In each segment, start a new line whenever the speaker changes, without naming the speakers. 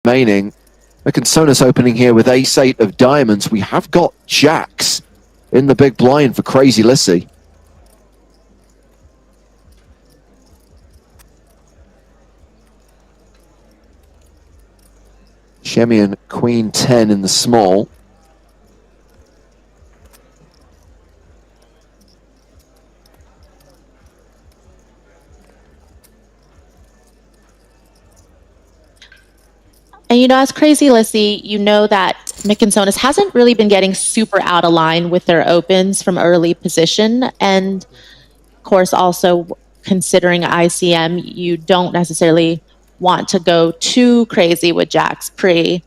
remaining. Sonus opening here with ace-8 of diamonds. We have got jacks in the big blind for Crazy Lissy. Shemian queen 10 in the small.
And you know, as Crazy Lissy, you know that Sonus hasn't really been getting super out of line with their opens from early position. And of course, also considering ICM, you don't necessarily want to go too crazy with jacks pre.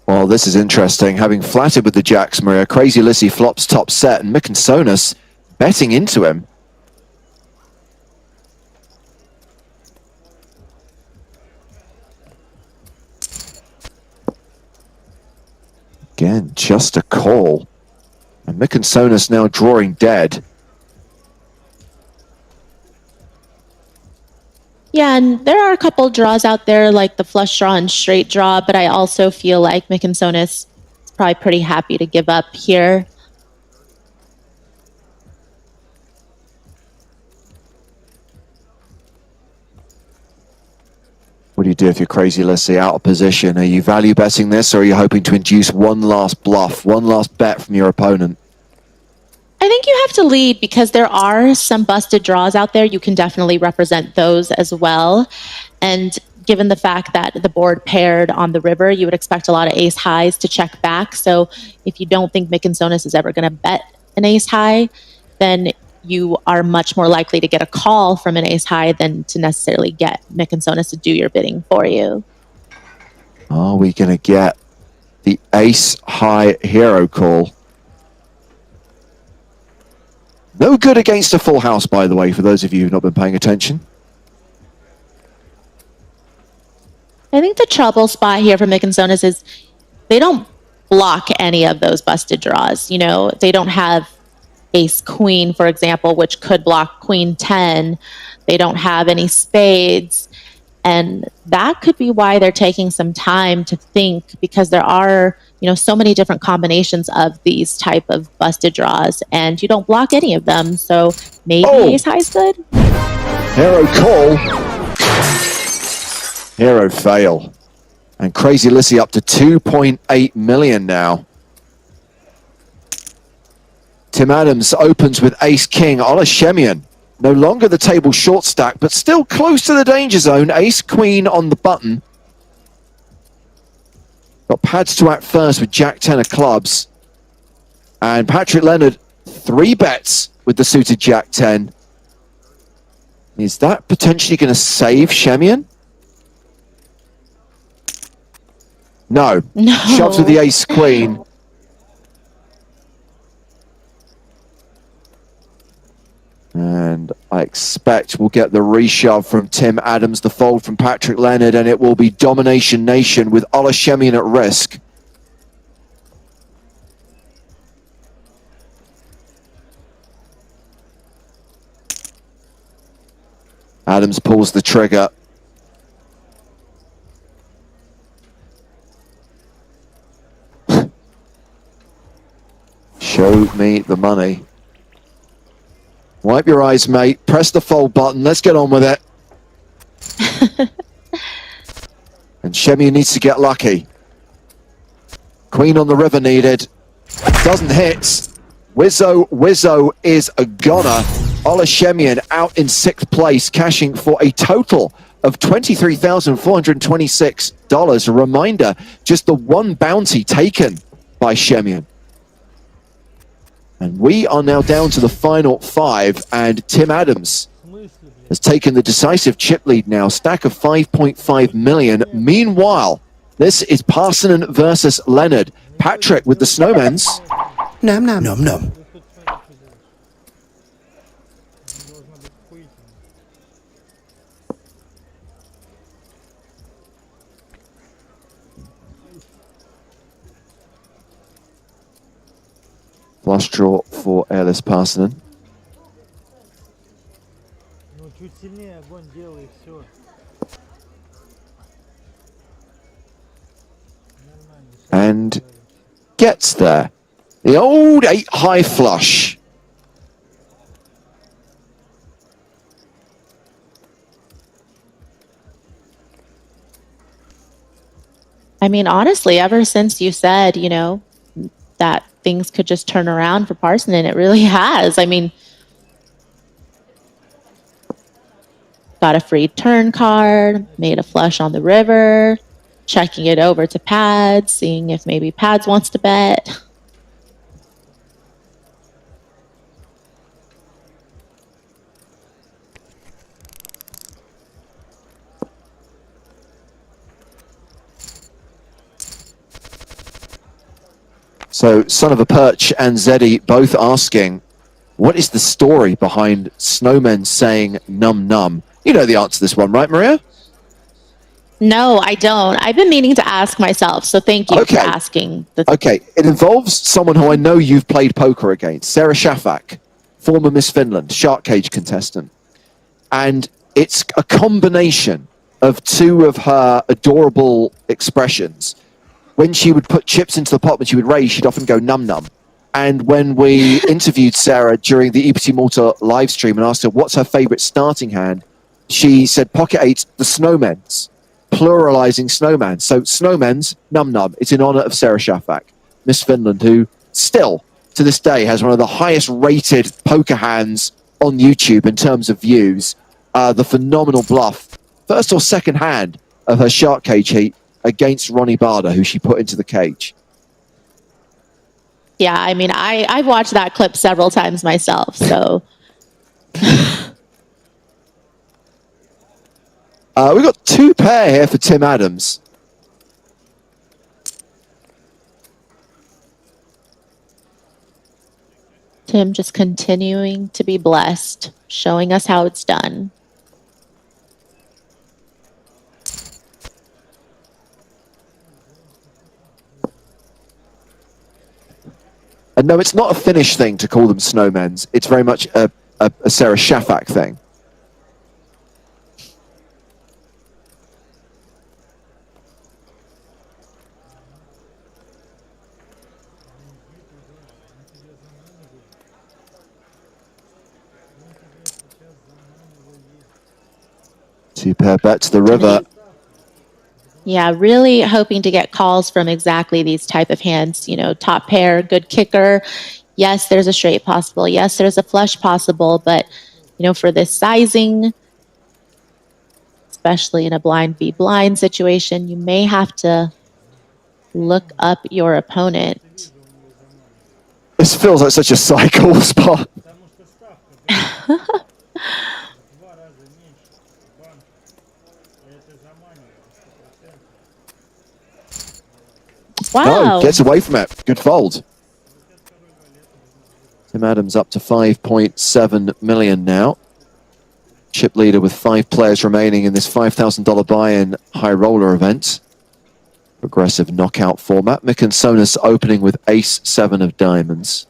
Well, this is interesting. Having flatted with the jacks, Maria, Crazy Lissy flops top set, and Sonus betting into him. Again, just a call. And Sonus now drawing dead.
Yeah, and there are a couple draws out there like the flush draw and straight draw, but I also feel like Sonus is probably pretty happy to give up here.
What do you do if you're Crazy Lissy out of position? Are you value betting this, or are you hoping to induce one last bluff, one last bet from your opponent?
I think you have to lead because there are some busted draws out there. You can definitely represent those as well. And given the fact that the board paired on the river, you would expect a lot of ace highs to check back. So if you don't think Sonus is ever going to bet an ace high, then you are much more likely to get a call from an ace high than to necessarily get Sonus to do your bidding for you.
Are we going to get the ace high hero call? No good against a full house, by the way, for those of you who've not been paying attention.
I think the trouble spot here for Sonus is they don't block any of those busted draws. You know, they don't have ace queen, for example, which could block queen 10. They don't have any spades. And that could be why they're taking some time to think, because there are, you know, so many different combinations of these type of busted draws, and you don't block any of them. So maybe ace high is good.
Hero call. Hero fail. And Crazy Lissy up to 2.8 million now. Tim Adams opens with ace king. Ola Shemian, no longer the table short stack, but still close to the danger zone. Ace queen on the button. Got pads to act first with jack 10 of clubs. And Patrick Leonard, 3 bets with the suited jack 10. Is that potentially going to save Shemian? No. Shoves with the ace queen. And I expect we'll get the reshove from Tim Adams, the fold from Patrick Leonard, and it will be Domination Nation with Ola Shemian at risk. Adams pulls the trigger. Show me the money. Wipe your eyes, mate. Press the fold button. Let's get on with it. And Shemian needs to get lucky. Queen on the river needed. Doesn't hit. Wizzo is a goner. Ola Shemian out in 6th place, cashing for a total of $23,426. A reminder, just the one bounty taken by Shemian. And we are now down to the final 5, and Tim Adams has taken the decisive chip lead now, stack of 5.5 million. Meanwhile, this is Parsonen versus Leonard. Patrick with the snowmans.
Nom nom nom nom.
Flush draw for airless Parsonen. and gets there. The old 8 high flush.
I mean, honestly, ever since you said, you know, that things could just turn around for Parson, and it really has. I mean, got a free turn card, made a flush on the river, checking it over to Pads, seeing if maybe Pads wants to bet.
So, Son of a Perch and Zeddy both asking, what is the story behind Snowmen saying num num? You know the answer to this one, right, Maria?
No, I don't. I've been meaning to ask myself, so thank you for asking.
Okay, it involves someone who I know you've played poker against, Sarah Shafak, former Miss Finland, Shark Cage contestant. And it's a combination of two of her adorable expressions. When she would put chips into the pot, when she would raise, she'd often go num num. And when we interviewed Sarah during the EPT Malta live stream and asked her what's her favorite starting hand, she said pocket 8, the Snowmen's, pluralizing snowman. So Snowmen's, num num. It's in honor of Sarah Shafak, Miss Finland, who still to this day has one of the highest rated poker hands on YouTube in terms of views. The phenomenal bluff, first or second hand of her Shark Cage heat against Ronnie Barder, who she put into the cage.
Yeah, I mean, I've watched that clip several times myself, so.
We've got 2 pair here for Tim Adams.
Tim just continuing to be blessed, showing us how it's done.
And no, it's not a Finnish thing to call them snowmen's. It's very much a Sarah Shafak thing. Two pair bet to the river.
Yeah, really hoping to get calls from exactly these type of hands. You know, top pair, good kicker. Yes, there's a straight possible. Yes, there's a flush possible. But, you know, for this sizing, especially in a blind v blind situation, you may have to look up your opponent.
This feels like such a cycle spot.
Wow.
Oh, gets away from it. Good fold. Tim Adams up to 5.7 million now. Chip leader with 5 players remaining in this $5,000 buy-in high roller event. Progressive knockout format. Mikansonis opening with ace-7 of diamonds.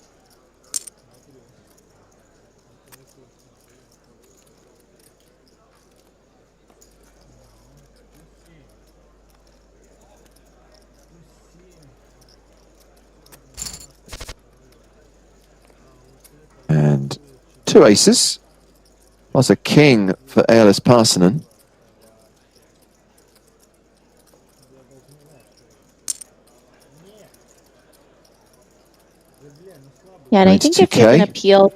And 2 aces, plus a king for Eilers Parsonen.
Yeah, and I think if you're going to peel,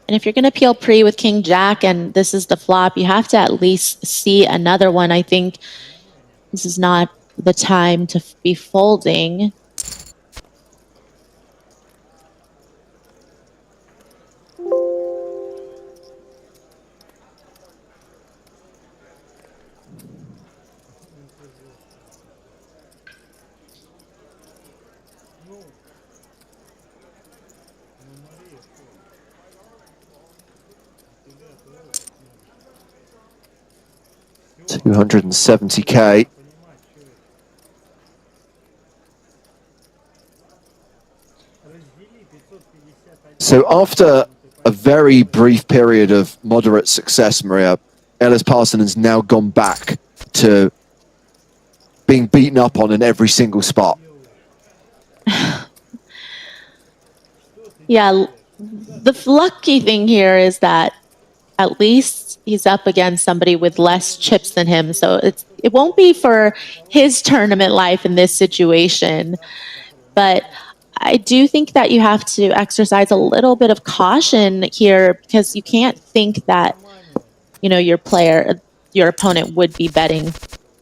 and if you're going to peel pre with King Jack, and this is the flop, you have to at least see another one. I think this is not the time to be folding.
$270K. So after a very brief period of moderate success, Maria, Eilers Parsonen's now gone back to being beaten up on in every single spot.
Yeah, the lucky thing here is that at least he's up against somebody with less chips than him, so it won't be for his tournament life in this situation. But I do think that you have to exercise a little bit of caution here, because you can't think that, you know, your opponent would be betting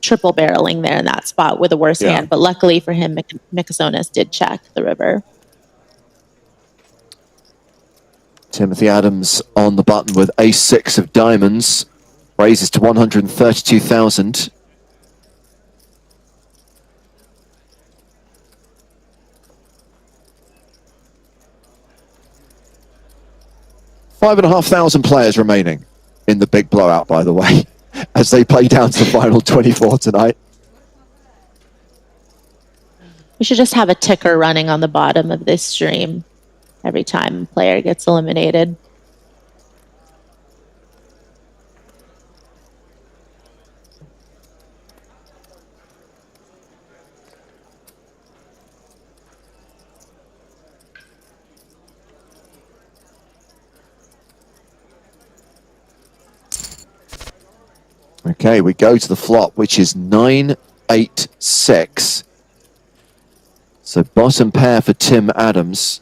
triple barreling there in that spot with a worse hand. But luckily for him, Mikasonis did check the river.
Timothy Adams on the button with ace-6 of diamonds. Raises to 132,000. Five and a half thousand players remaining in the big blowout, by the way, as they play down to the final 24 tonight.
We should just have a ticker running on the bottom of this stream every time a player gets eliminated.
Okay, we go to the flop, which is 9-8-6. So bottom pair for Tim Adams.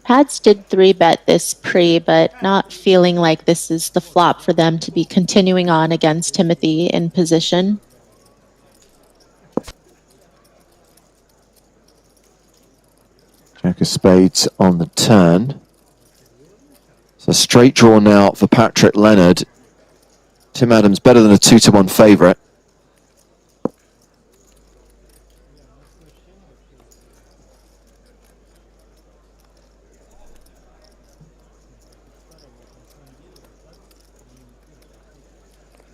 Pads did 3-bet this pre, but not feeling like this is the flop for them to be continuing on against Timothy in position.
Jack of spades on the turn. So straight draw now for Patrick Leonard. Tim Adams better than a 2-1 favourite.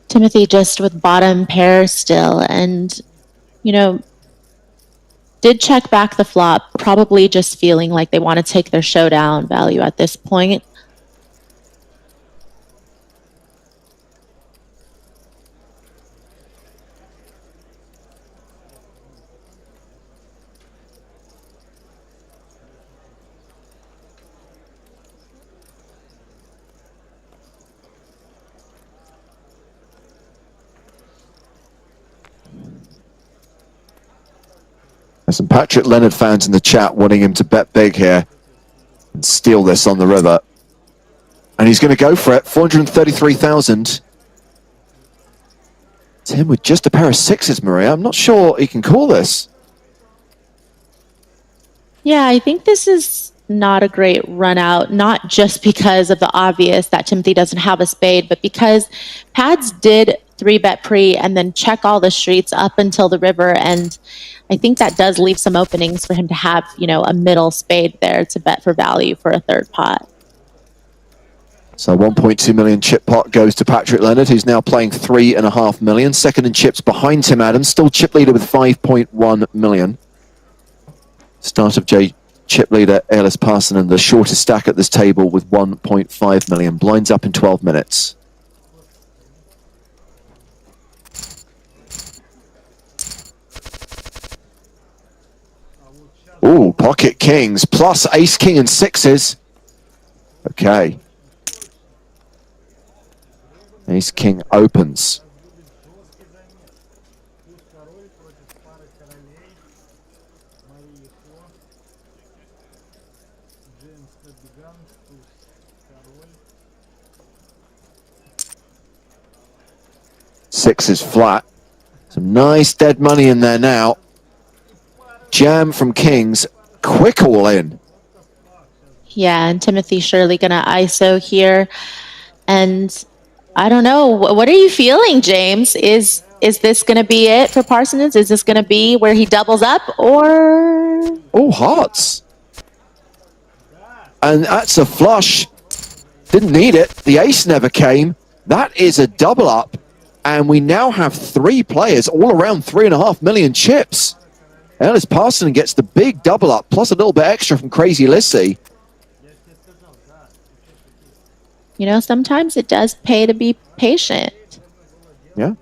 Timothy just with bottom pair still, and, you know, did check back the flop, probably just feeling like they want to take their showdown value at this point.
There's some Patrick Leonard fans in the chat wanting him to bet big here and steal this on the river. And he's going to go for it, 433,000. Tim with just a pair of sixes, Maria. I'm not sure he can call this.
Yeah, I think this is not a great run out, not just because of the obvious that Timothy doesn't have a spade, but because Pads did 3-bet pre and then check all the streets up until the river, and I think that does leave some openings for him to have, you know, a middle spade there to bet for value for a third pot.
So 1.2 million chip pot goes to Patrick Leonard, who's now playing 3.5 million. Second in chips behind Tim Adams, still chip leader with 5.1 million. Start of chip leader Ellis Parsonen, the shortest stack at this table with 1.5 million. Blinds up in 12 minutes. Ooh, pocket kings, plus ace, king, and sixes. Okay. Ace, king opens. Sixes flat. Some nice dead money in there now. Jam from kings, quick all in.
Yeah, and Timothy surely gonna ISO here. And I don't know, what are you feeling, James? Is this gonna be it for Parsons? Is this gonna be where he doubles up, or?
Oh, hearts. And that's a flush. Didn't need it. The ace never came. That is a double up. And we now have three players all around 3.5 million chips. Ellis Parson gets the big double up, plus a little bit extra from Crazy Lissy.
You know, sometimes it does pay to be patient.
Yeah.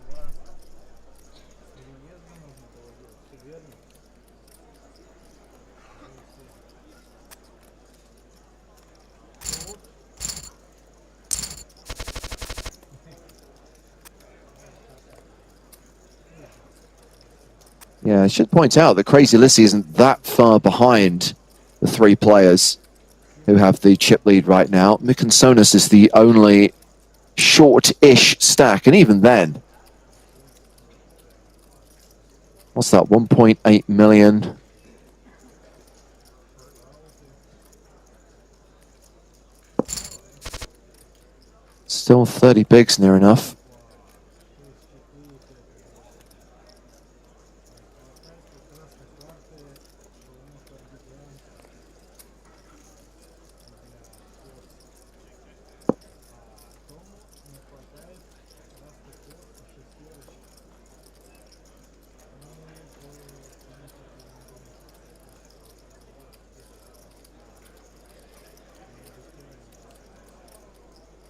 Yeah, I should point out that Crazy Lissy isn't that far behind the three players who have the chip lead right now. Mikansonis is the only short-ish stack, and even then, what's that, 1.8 million? Still 30 bigs near enough.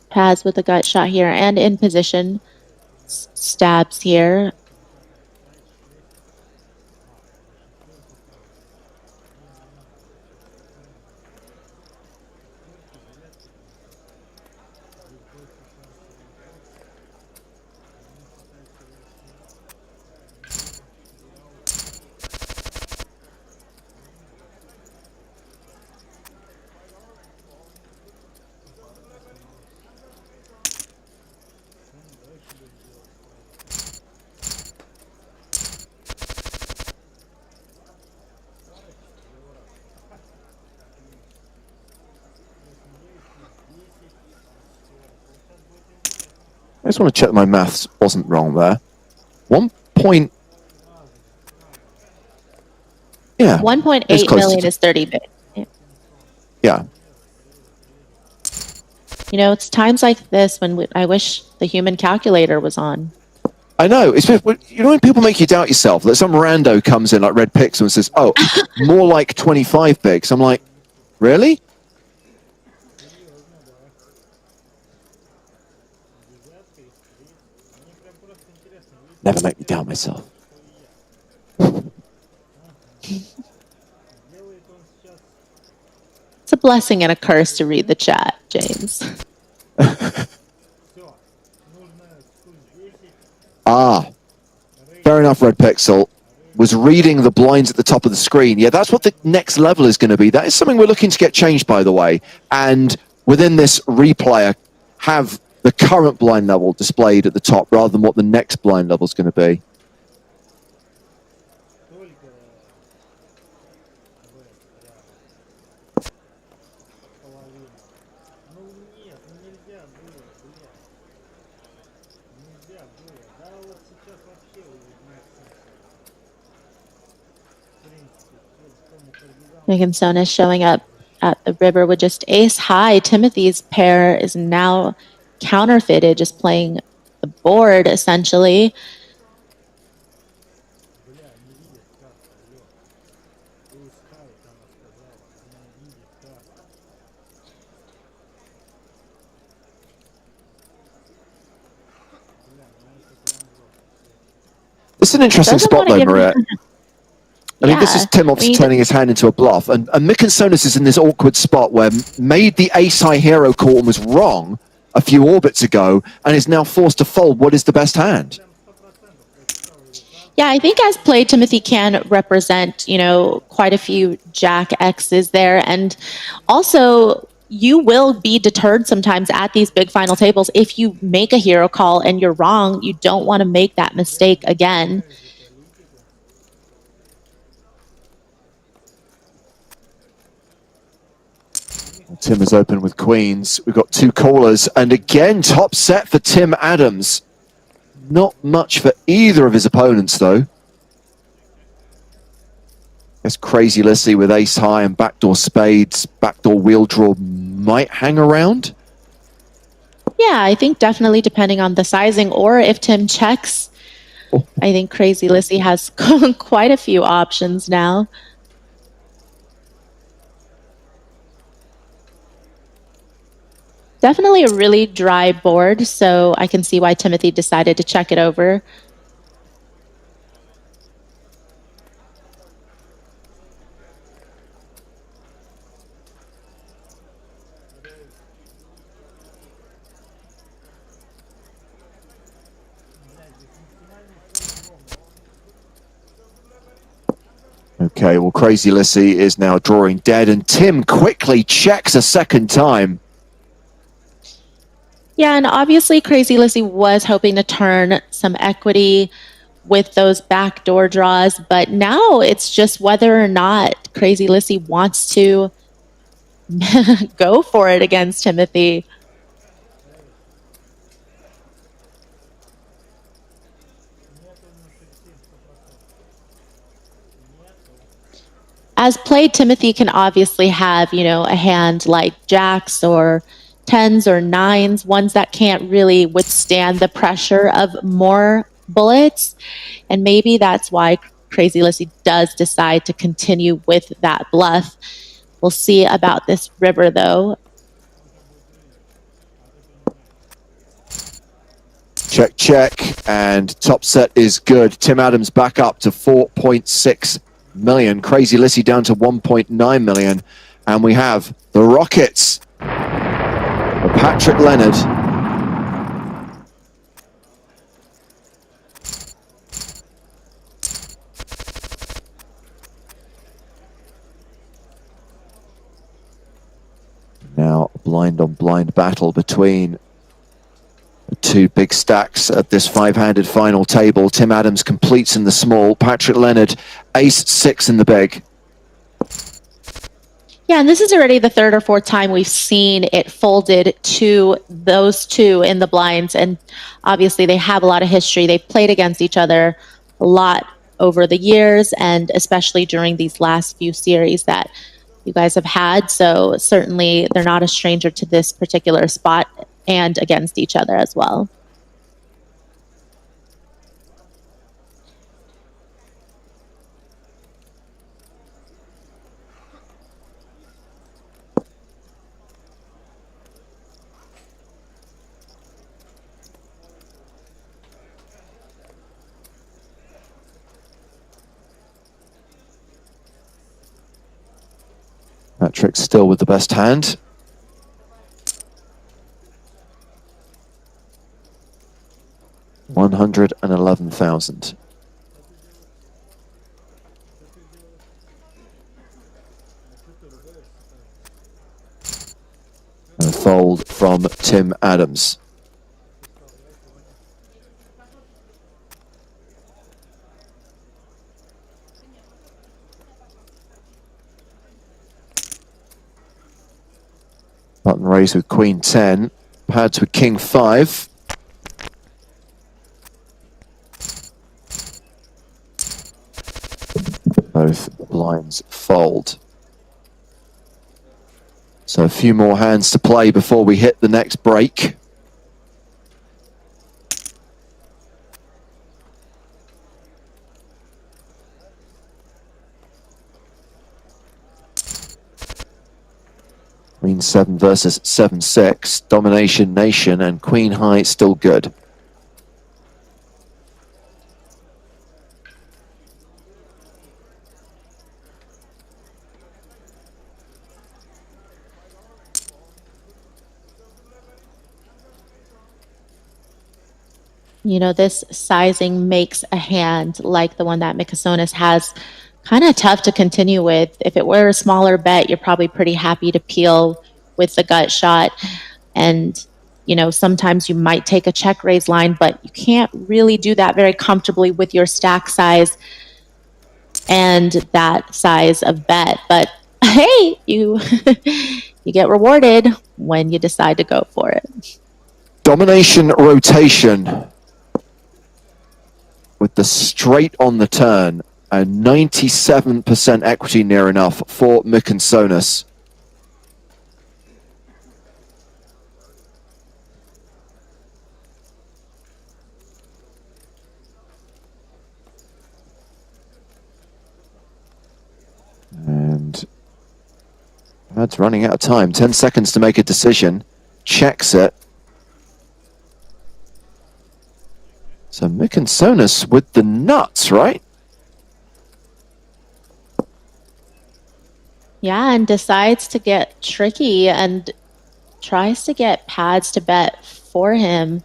Paz with a gut shot here and in position. Stabs here.
I just want to check that my maths wasn't wrong there. 1.8
million is 30 bits.
Yeah.
You know, it's times like this when I wish the human calculator was on.
I know. It's, you know when people make you doubt yourself, that some rando comes in like Red Pixel and says, oh, more like 25 bigs. I'm like, really? Never make me doubt myself.
It's a blessing and a curse to read the chat, James.
Fair enough, Red Pixel. Was reading the blinds at the top of the screen. Yeah, that's what the next level is going to be. That is something we're looking to get changed, by the way. And within this replayer, have the current blind level displayed at the top rather than what the next blind level is going to be.
Mikansonis showing up at the river with just ace high. Timothy's pair is now counterfeited, just playing the board essentially.
This is an interesting spot though, Maria. I mean, this is Tim obviously turning his hand into a bluff, and Mikansonis is in this awkward spot where made the ace-high hero call and was wrong a few orbits ago, and is now forced to fold what is the best hand.
Yeah, I think as played, Timothy can represent, you know, quite a few Jack X's there, and also you will be deterred sometimes at these big final tables if you make a hero call and you're wrong. You don't want to make that mistake again.
Tim is open with queens. We've got two callers, and again, top set for Tim Adams. Not much for either of his opponents, though. Guess Crazy Lissy with ace high and backdoor spades, backdoor wheel draw might hang around.
Yeah, I think definitely depending on the sizing, or if Tim checks I think Crazy Lissy has quite a few options now. Definitely a really dry board, so I can see why Timothy decided to check it over.
Okay, well, Crazy Lissy is now drawing dead, and Tim quickly checks a second time.
Yeah, and obviously Crazy Lissy was hoping to turn some equity with those backdoor draws, but now it's just whether or not Crazy Lissy wants to go for it against Timothy. As played, Timothy can obviously have, you know, a hand like jacks or tens or nines, ones that can't really withstand the pressure of more bullets. And maybe that's why Crazy Lissy does decide to continue with that bluff. We'll see about this river, though.
Check, check, and top set is good. Tim Adams back up to 4.6 million. Crazy Lissy down to 1.9 million. And we have the Rockets. Patrick Leonard. Now blind on blind battle between the two big stacks at this five-handed final table. Tim Adams completes in the small. Patrick Leonard, ace-6 in the big.
Yeah, and this is already the third or fourth time we've seen it folded to those two in the blinds. And obviously they have a lot of history. They've played against each other a lot over the years, and especially during these last few series that you guys have had. So certainly they're not a stranger to this particular spot and against each other as well.
Patrick still with the best hand. $111,000. A fold from Tim Adams. Button raise with Queen 10. Pads with King 5. Both blinds fold. So a few more hands to play before we hit the next break. Queen 7 versus 7-6. Domination Nation, and Queen High still good.
You know, this sizing makes a hand like the one that Mikasonis has kind of tough to continue with. If it were a smaller bet, you're probably pretty happy to peel with the gut shot. And, you know, sometimes you might take a check raise line, but you can't really do that very comfortably with your stack size and that size of bet. But hey, you you get rewarded when you decide to go for it.
Domination rotation with the straight on the turn, and 97% equity near enough for Mikasonis. That's running out of time. 10 seconds to make a decision. Checks it. So Mick and Sonus with the nuts, right?
Yeah, and decides to get tricky and tries to get pads to bet for him.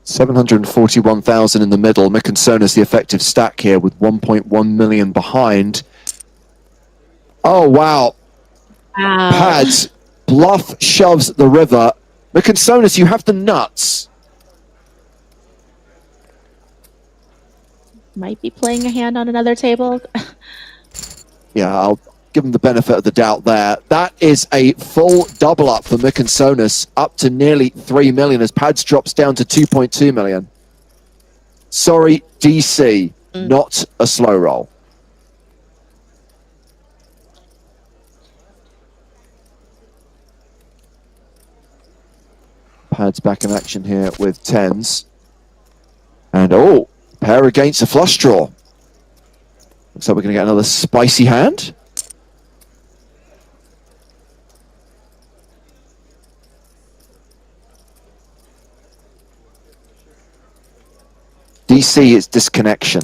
741,000 in the middle. Mick and Sonus the effective stack here with 1.1 million behind. Oh, wow.
Wow.
Pads. Bluff shoves the river. Mick and Sonus, you have the nuts.
Might be playing a hand on another table.
Yeah, I'll give him the benefit of the doubt there. That is a full double up for Mick and Sonus, up to nearly 3 million as Pads drops down to 2.2 million. Sorry, DC, not a slow roll. Pads back in action here with tens. And oh, pair against a flush draw. Looks like we're going to get another spicy hand. DC is disconnection.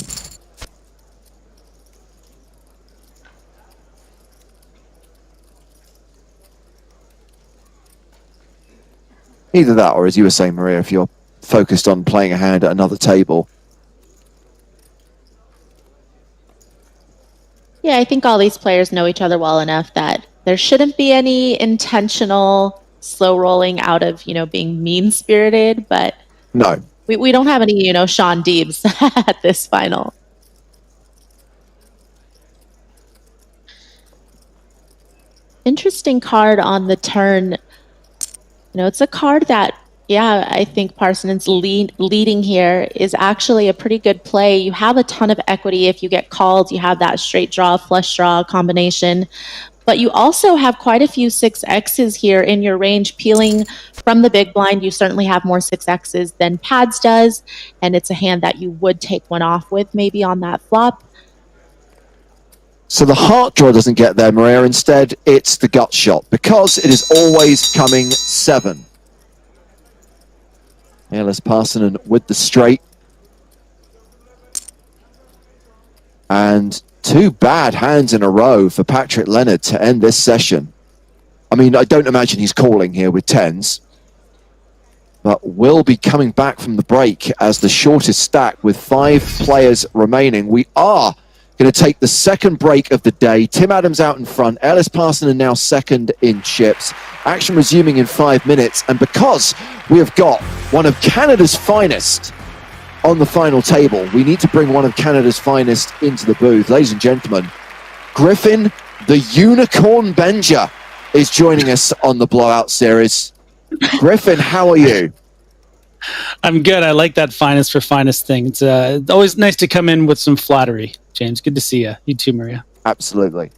Either that, or as you were saying, Maria, if you're focused on playing a hand at another table.
Yeah, I think all these players know each other well enough that there shouldn't be any intentional slow rolling out of, being mean-spirited, but
No.
we don't have any, Sean Deebs at this final. Interesting card on the turn. It's a card that, yeah, I think Parsons leading here is actually a pretty good play. You have a ton of equity if you get called. You have that straight draw, flush draw combination. But you also have quite a few 6Xs here in your range peeling from the big blind. You certainly have more 6Xs than Pads does. And it's a hand that you would take one off with maybe on that flop.
So the heart draw doesn't get there, Maria. Instead, it's the gut shot because it is always coming 7. Ellis Parsonen with the straight. And 2 bad hands in a row for Patrick Leonard to end this session. I mean, I don't imagine he's calling here with tens, but will be coming back from the break as the shortest stack with 5 players remaining. We are going to take the second break of the day. Tim Adams out in front. Ellis Parsonen now second in chips. Action resuming in 5 minutes. And because we have got one of Canada's finest on the final table, we need to bring one of Canada's finest into the booth. Ladies and gentlemen, Griffin, the Unicorn Benger, is joining us on the Blowout series. Griffin, how are you?
I'm good. I like that finest for finest thing. It's always nice to come in with some flattery, James. Good to see you. You too, Maria.
Absolutely.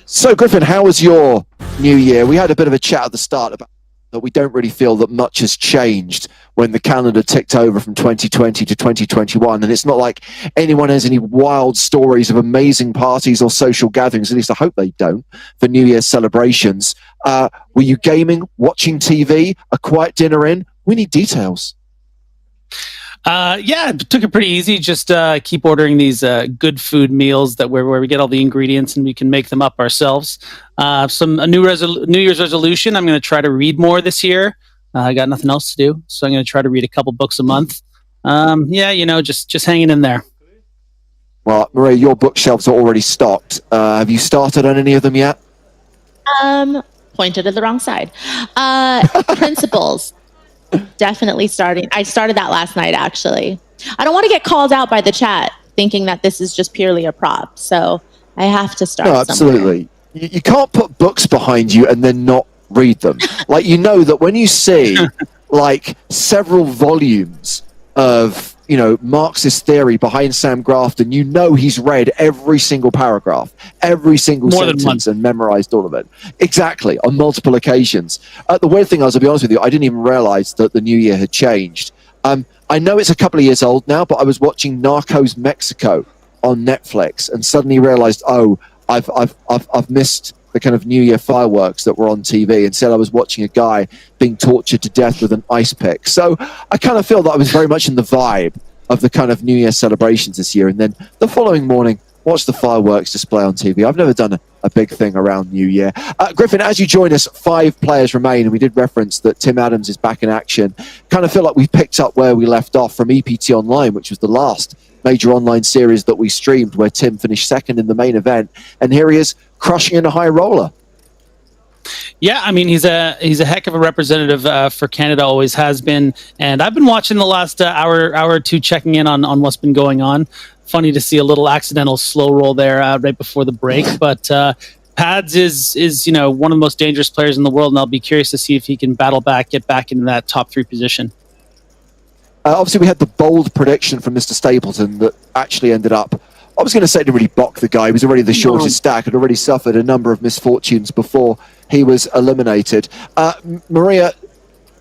So, Griffin, how was your new year? We had a bit of a chat at the start about that we don't really feel that much has changed when the calendar ticked over from 2020 to 2021. And it's not like anyone has any wild stories of amazing parties or social gatherings, at least I hope they don't, for New Year's celebrations. Were you gaming, watching TV, a quiet dinner in? We need details.
Yeah, it took it pretty easy. Just keep ordering these good food meals where we get all the ingredients and we can make them up ourselves. A New Year's resolution. I'm going to try to read more this year. I got nothing else to do, so I'm going to try to read a couple books a month. Yeah, just hanging in there.
Well, Maria, your bookshelves are already stocked. Have you started on any of them yet?
Pointed at the wrong side. Principles. Definitely starting. I started that last night, actually. I don't want to get called out by the chat thinking that this is just purely a prop. So I have to start.
No, absolutely. You can't put books behind you and then not read them. Like, that when you see like several volumes of, Marxist theory behind Sam Grafton, he's read every single paragraph, every single sentence and memorized all of it. Exactly, on multiple occasions. The weird thing is, I'll be honest with you, I didn't even realize that the new year had changed. I know it's a couple of years old now, but I was watching Narcos Mexico on Netflix and suddenly realized, I've missed the kind of New Year fireworks that were on TV. Instead, I was watching a guy being tortured to death with an ice pick. So I kind of feel that I was very much in the vibe of the kind of New Year celebrations this year. And then the following morning, watch the fireworks display on TV. I've never done a big thing around New Year. Griffin, as you join us, 5 players remain, and we did reference that Tim Adams is back in action. Kind of feel like we've picked up where we left off from EPT Online, which was the last major online series that we streamed, where Tim finished second in the main event, and here he is crushing in a high roller.
Yeah, I mean, he's a heck of a representative for Canada, always has been. And I've been watching the last hour or two, checking in on what's been going on. Funny to see a little accidental slow roll there right before the break. But Pads is one of the most dangerous players in the world, and I'll be curious to see if he can get back into that top 3 position.
Obviously, we had the bold prediction from Mr. Stapleton that actually ended up, I was going to say, to really balk the guy. He was already the shortest stack, had already suffered a number of misfortunes before he was eliminated. Maria,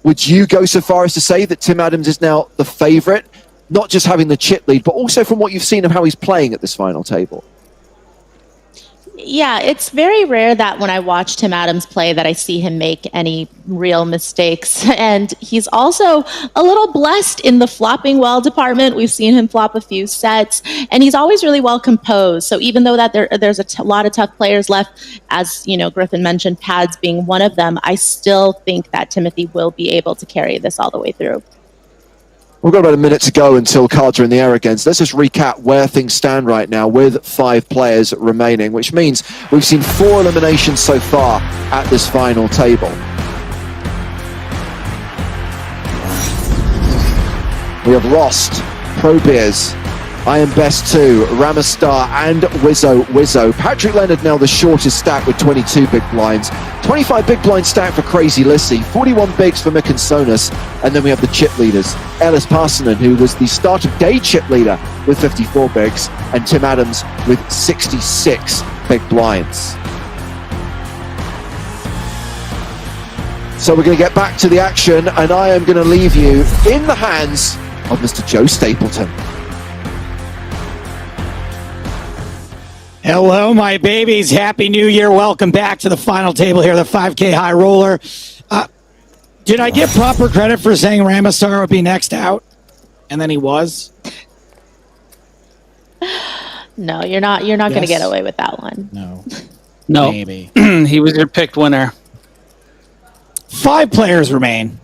would you go so far as to say that Tim Adams is now the favourite, not just having the chip lead, but also from what you've seen of how he's playing at this final table?
Yeah, it's very rare that when I watch Tim Adams play that I see him make any real mistakes. And he's also a little blessed in the flopping well department. We've seen him flop a few sets, and he's always really well composed. So even though that there's a lot of tough players left, as Griffin mentioned, Pads being one of them, I still think that Timothy will be able to carry this all the way through.
We've got about a minute to go until cards are in the air again. So let's just recap where things stand right now with 5 players remaining, which means we've seen 4 eliminations so far at this final table. We have lost Probeers, I Am Best 2, Ramastar, and Wizzo. Patrick Leonard now the shortest stack with 22 big blinds, 25 big blind stack for Crazy Lissy, 41 bigs for Mikansonis, and then we have the chip leaders, Ellis Parsonen, who was the start of day chip leader with 54 bigs, and Tim Adams with 66 big blinds. So we're going to get back to the action, and I am going to leave you in the hands of Mr. Joe Stapleton.
Hello, my babies. Happy New Year. Welcome back to the final table here, the 5K high roller. Did I get proper credit for saying Ramastar would be next out? And then he was?
No, you're not going to get away with that one.
No.
Maybe. He was your picked winner.
5 players remain.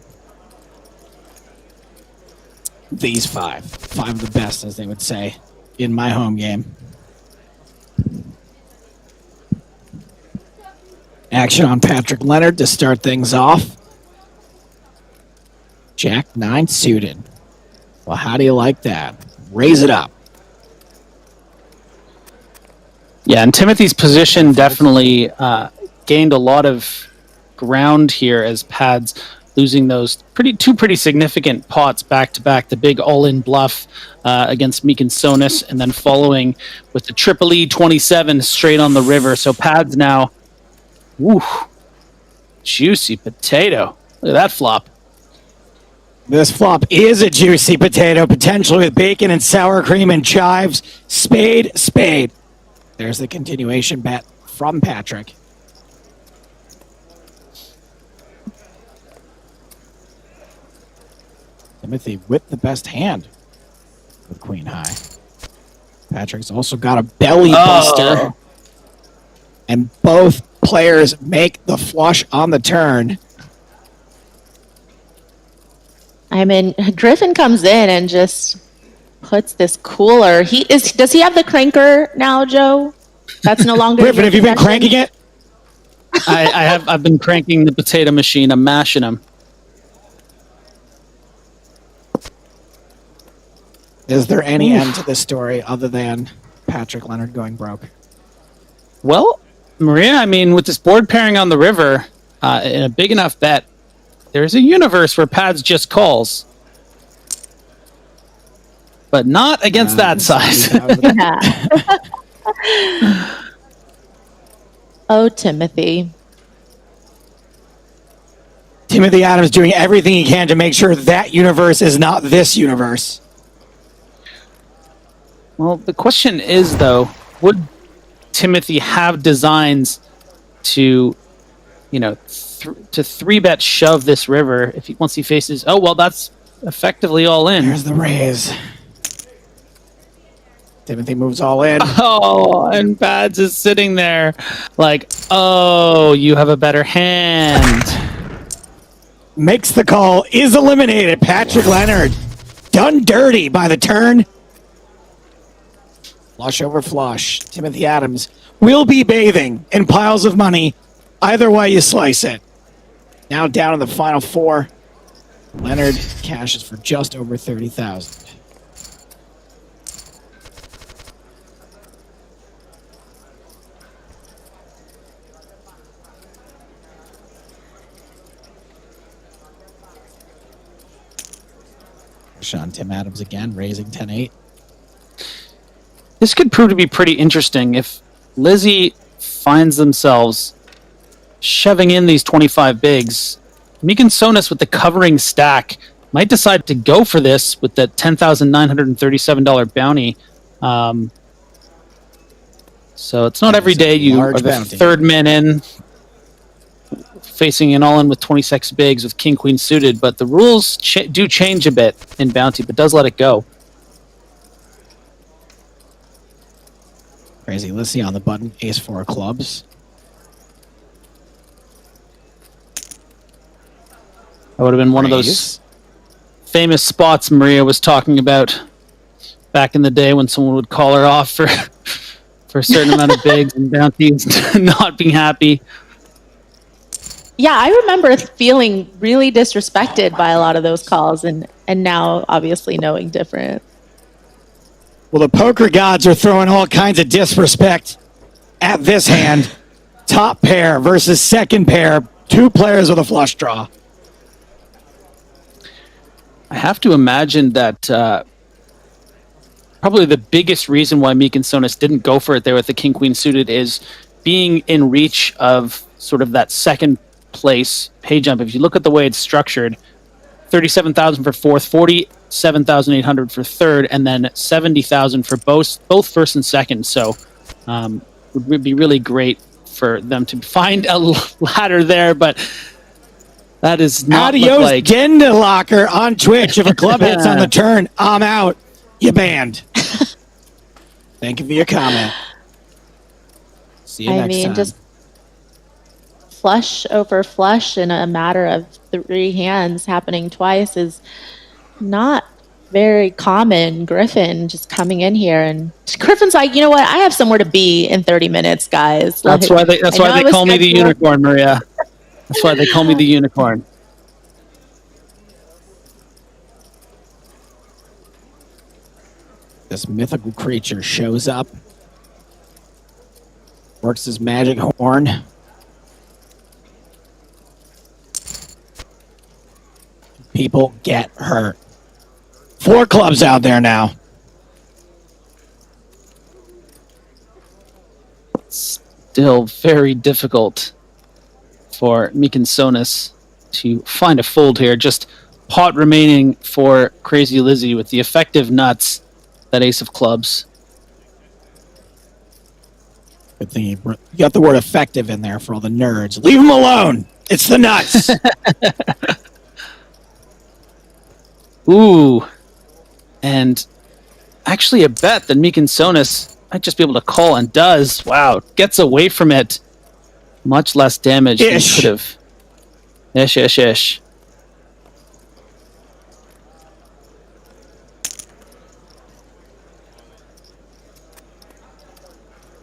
These 5 of the best, as they would say, in my home game. Action on Patrick Leonard to start things off. Jack 9 suited. Well, how do you like that? Raise it up.
Yeah, and Timothy's position definitely gained a lot of ground here as Pads losing those two pretty significant pots back to back. The big all-in bluff against Mikansonis, and then following with the triple E 27 straight on the river. So Pads now, woo, juicy potato. Look at that flop.
This flop is a juicy potato, potentially with bacon and sour cream and chives. Spade. There's the continuation bet from Patrick. Timothy with the best hand with Queen High. Patrick's also got a belly buster. And both players make the flush on the turn.
I mean, Griffin comes in and just puts this cooler. Does he have the cranker now, Joe? That's no longer
Griffin, have you been cranking it?
I've been cranking the potato machine. I'm mashing them.
Is there any end to this story other than Patrick Leonard going broke?
Well, Maria, I mean, with this board pairing on the river, in a big enough bet, there's a universe where Pads just calls. But not against that size.
Oh, Timothy.
Timothy Adams doing everything he can to make sure that universe is not this universe.
Well, the question is, though, would Timothy have designs to, you know, to 3-bet shove this river if once he faces. Oh well, that's effectively all in.
Here's the raise. Timothy moves all in.
Oh, and Bads is sitting there like, oh, you have a better hand.
Makes the call, is eliminated. Patrick Leonard done dirty by the turn. Flush over flush. Timothy Adams will be bathing in piles of money either way you slice it. Now down in the final 4. Leonard cashes for just over 30,000. On Tim Adams again, raising 10-8.
This could prove to be pretty interesting if Lizzie finds themselves shoving in these 25 bigs. Megan Sonis with the covering stack might decide to go for this with that $10,937 bounty. So it's not every day you are the third man in, facing an all-in with 26 bigs with king-queen suited, but the rules do change a bit in bounty, but does let it go.
Crazy Lissy on the button, ace-4 of clubs.
That would have been one of those famous spots Maria was talking about back in the day when someone would call her off for a certain amount of bigs and bounties not being happy.
Yeah, I remember feeling really disrespected by a lot of those calls, and now obviously knowing different.
Well, the poker gods are throwing all kinds of disrespect at this hand. Top pair versus second pair. 2 players with a flush draw.
I have to imagine that probably the biggest reason why Meek and Sonis didn't go for it there with the king-queen suited is being in reach of sort of that second place pay jump. If you look at the way it's structured, 37,000 for fourth, 47,800 for third, and then 70,000 for both first and second. So would be really great for them to find a ladder there, but that is not
Adios
like
Gendalocker on Twitch. If a club hits on the turn, I'm out. You banned. Thank you for your comment. See you next time.
Just flush over flush in a matter of 3 hands happening twice is not very common. Griffin just coming in here, and Griffin's like, you know what? I have somewhere to be in 30 minutes, guys.
That's why they call me the unicorn, Maria. That's why they call me the unicorn.
This mythical creature shows up, works his magic horn. People get hurt. 4 clubs out there now.
Still very difficult for Meek and Sonis to find a fold here. Just pot remaining for Crazy Lizzie with the effective nuts, that ace of clubs.
Good thing you got the word effective in there for all the nerds. Leave them alone. It's the nuts.
Ooh. And actually a bet that Meek and Sonis might just be able to call, and does. Wow. Gets away from it. Much less damage than he could have. Ish.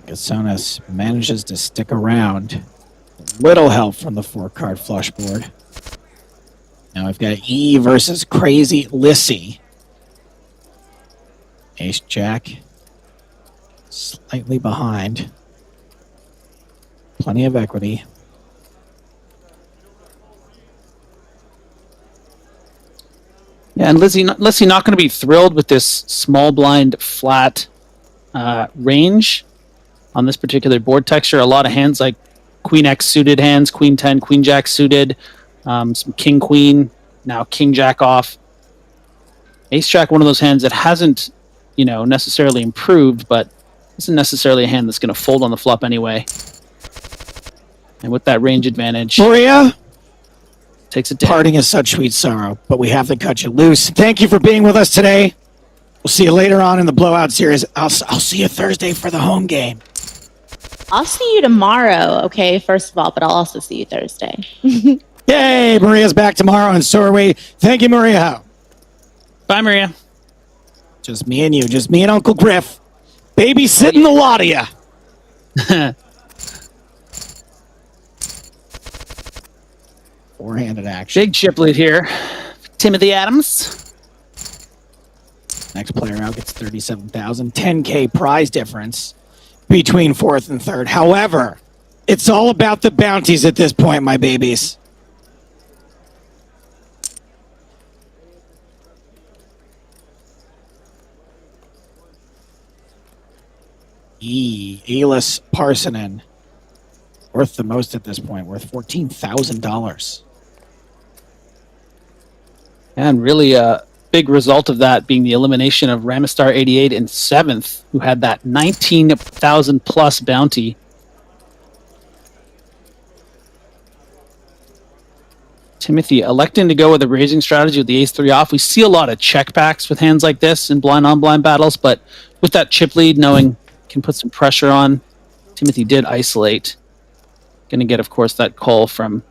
Sonis manages to stick around. Little help from the 4-card flush board. Now we've got E versus Crazy Lissy. Ace Jack. Slightly behind. Plenty of equity.
Yeah, and Lizzie not going to be thrilled with this small blind flat range on this particular board texture. A lot of hands like Queen X suited hands, Queen 10, Queen Jack suited, some King Queen, now King Jack off. Ace Jack, one of those hands that hasn't, necessarily improved, but isn't necessarily a hand that's going to fold on the flop anyway. And with that range advantage,
Maria,
takes it down.
parting is such sweet sorrow, but we have to cut you loose. Thank you for being with us today. We'll see you later on in the Blowout series. I'll see you Thursday for the home game.
I'll see you tomorrow, okay, first of all, but I'll also see you Thursday.
Yay, Maria's back tomorrow, and so are we. Thank you, Maria.
Bye, Maria.
Just me and you. Just me and Uncle Griff. Babysitting the lot of you. Four-handed action.
Big chip lead here. Timothy Adams.
Next player out gets 37,000. 10K prize difference between fourth and third. However, it's all about the bounties at this point, my babies. Alis Parsonen. Worth the most at this point. Worth $14,000.
And really a big result of that being the elimination of Ramistar 88 in 7th, who had that 19,000 plus bounty. Timothy electing to go with a raising strategy with the ace-3 off. We see a lot of checkbacks with hands like this in blind-on-blind battles, but with that chip lead, knowing can put some pressure on, Timothy did isolate. Going to get, of course, that call from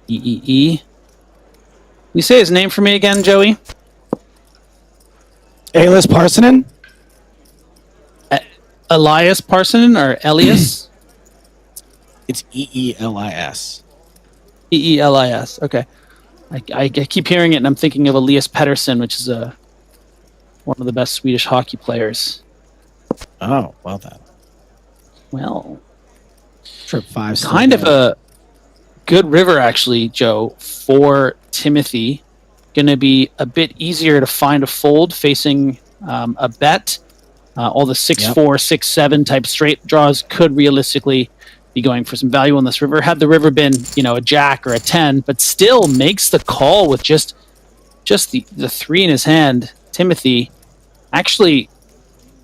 EEE. You say his name for me again, Joey?
Alis Parsonen?
Elias Parsonen or Elias?
It's EELIS.
EELIS. Okay. I keep hearing it and I'm thinking of Elias Pettersson, which is one of the best Swedish hockey players.
Oh, well then.
Well,
Trip 5.
kind of a good river, actually, Joe, for Timothy. Going to be a bit easier to find a fold facing a bet. All the 6-4, 6-7 type straight draws could realistically be going for some value on this river. Had the river been, a jack or a 10, but still makes the call with just the 3 in his hand. Timothy actually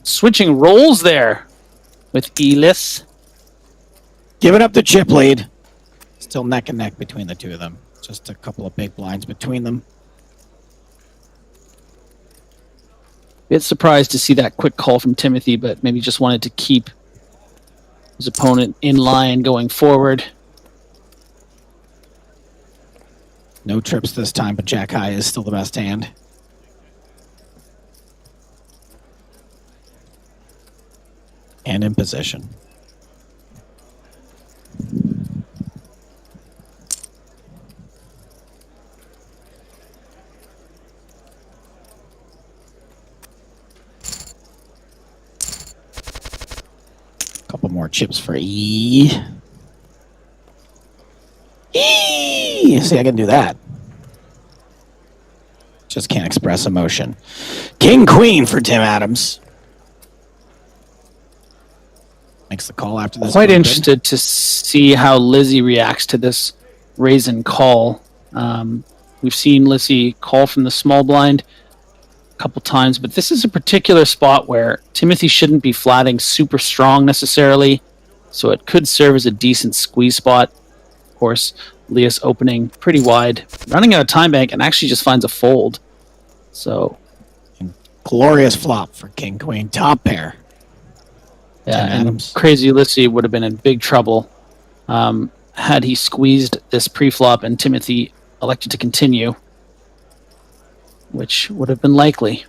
switching roles there with Elis.
Giving up the chip lead. Still neck and neck between the two of them. Just a couple of big blinds between them.
Bit surprised to see that quick call from Timothy, but maybe just wanted to keep his opponent in line going forward.
No trips this time, but Jack High is still the best hand. And in position. Couple more chips for E. See, I can do that. Just can't express emotion. King Queen for Tim Adams. Makes the call after this.
Quite interested to see how Lizzie reacts to this raise and call. We've seen Lizzie call from the small blind a couple times, but this is a particular spot where Timothy shouldn't be flatting super strong necessarily, so it could serve as a decent squeeze spot. Of course, Elias opening pretty wide, running out of time bank, and actually just finds a fold. So,
glorious flop for King Queen, top pair.
Yeah, and Crazy Lissy would have been in big trouble had he squeezed this pre-flop and Timothy elected to continue, which would have been likely.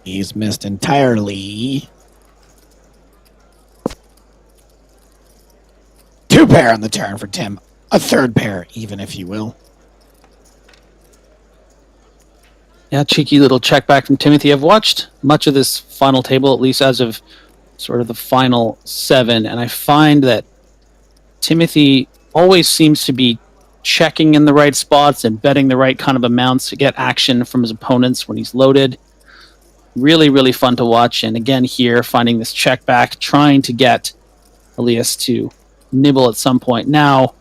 He's missed entirely. Two pair on the turn for Tim. A third pair, even, if you will.
Yeah, cheeky little check back from Timothy. I've watched much of this final table, at least as of sort of the final 7, and I find that Timothy always seems to be checking in the right spots and betting the right kind of amounts to get action from his opponents when he's loaded. Really, really fun to watch. And again here, finding this check back, trying to get Elias to nibble at some point. Now,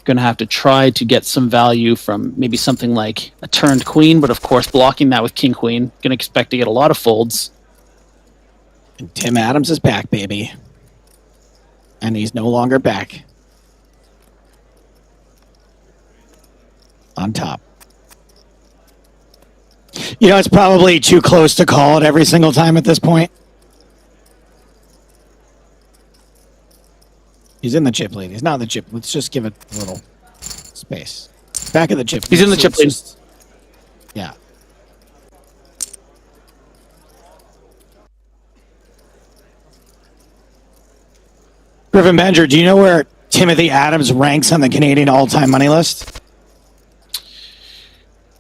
going to have to try to get some value from maybe something like a turned queen, but of course blocking that with king queen. Going to expect to get a lot of folds.
And Tim Adams is back, baby. And he's no longer back. On top. You know, it's probably too close to call it every single time at this point. He's in the chip lead. He's not in the chip. Let's just give it a little space. Back of the chip lead.
He's in the chip lead.
Yeah. Griffin Benjer, do you know where Timothy Adams ranks on the Canadian all-time money list?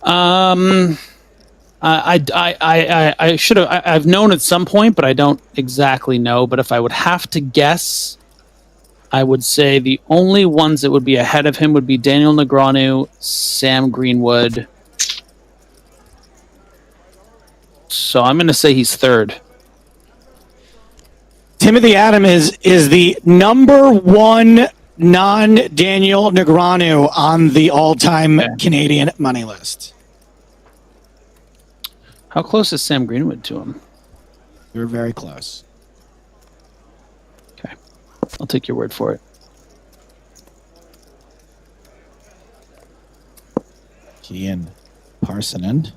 I should have. I've known at some point, but I don't exactly know. But if I would have to guess, I would say the only ones that would be ahead of him would be Daniel Negreanu, Sam Greenwood. So I'm going to say he's third.
Timothy Adams is the number one non-Daniel Negreanu on the all-time Canadian money list.
How close is Sam Greenwood to him?
You're very close.
Okay. I'll take your word for it.
Ian Parsonen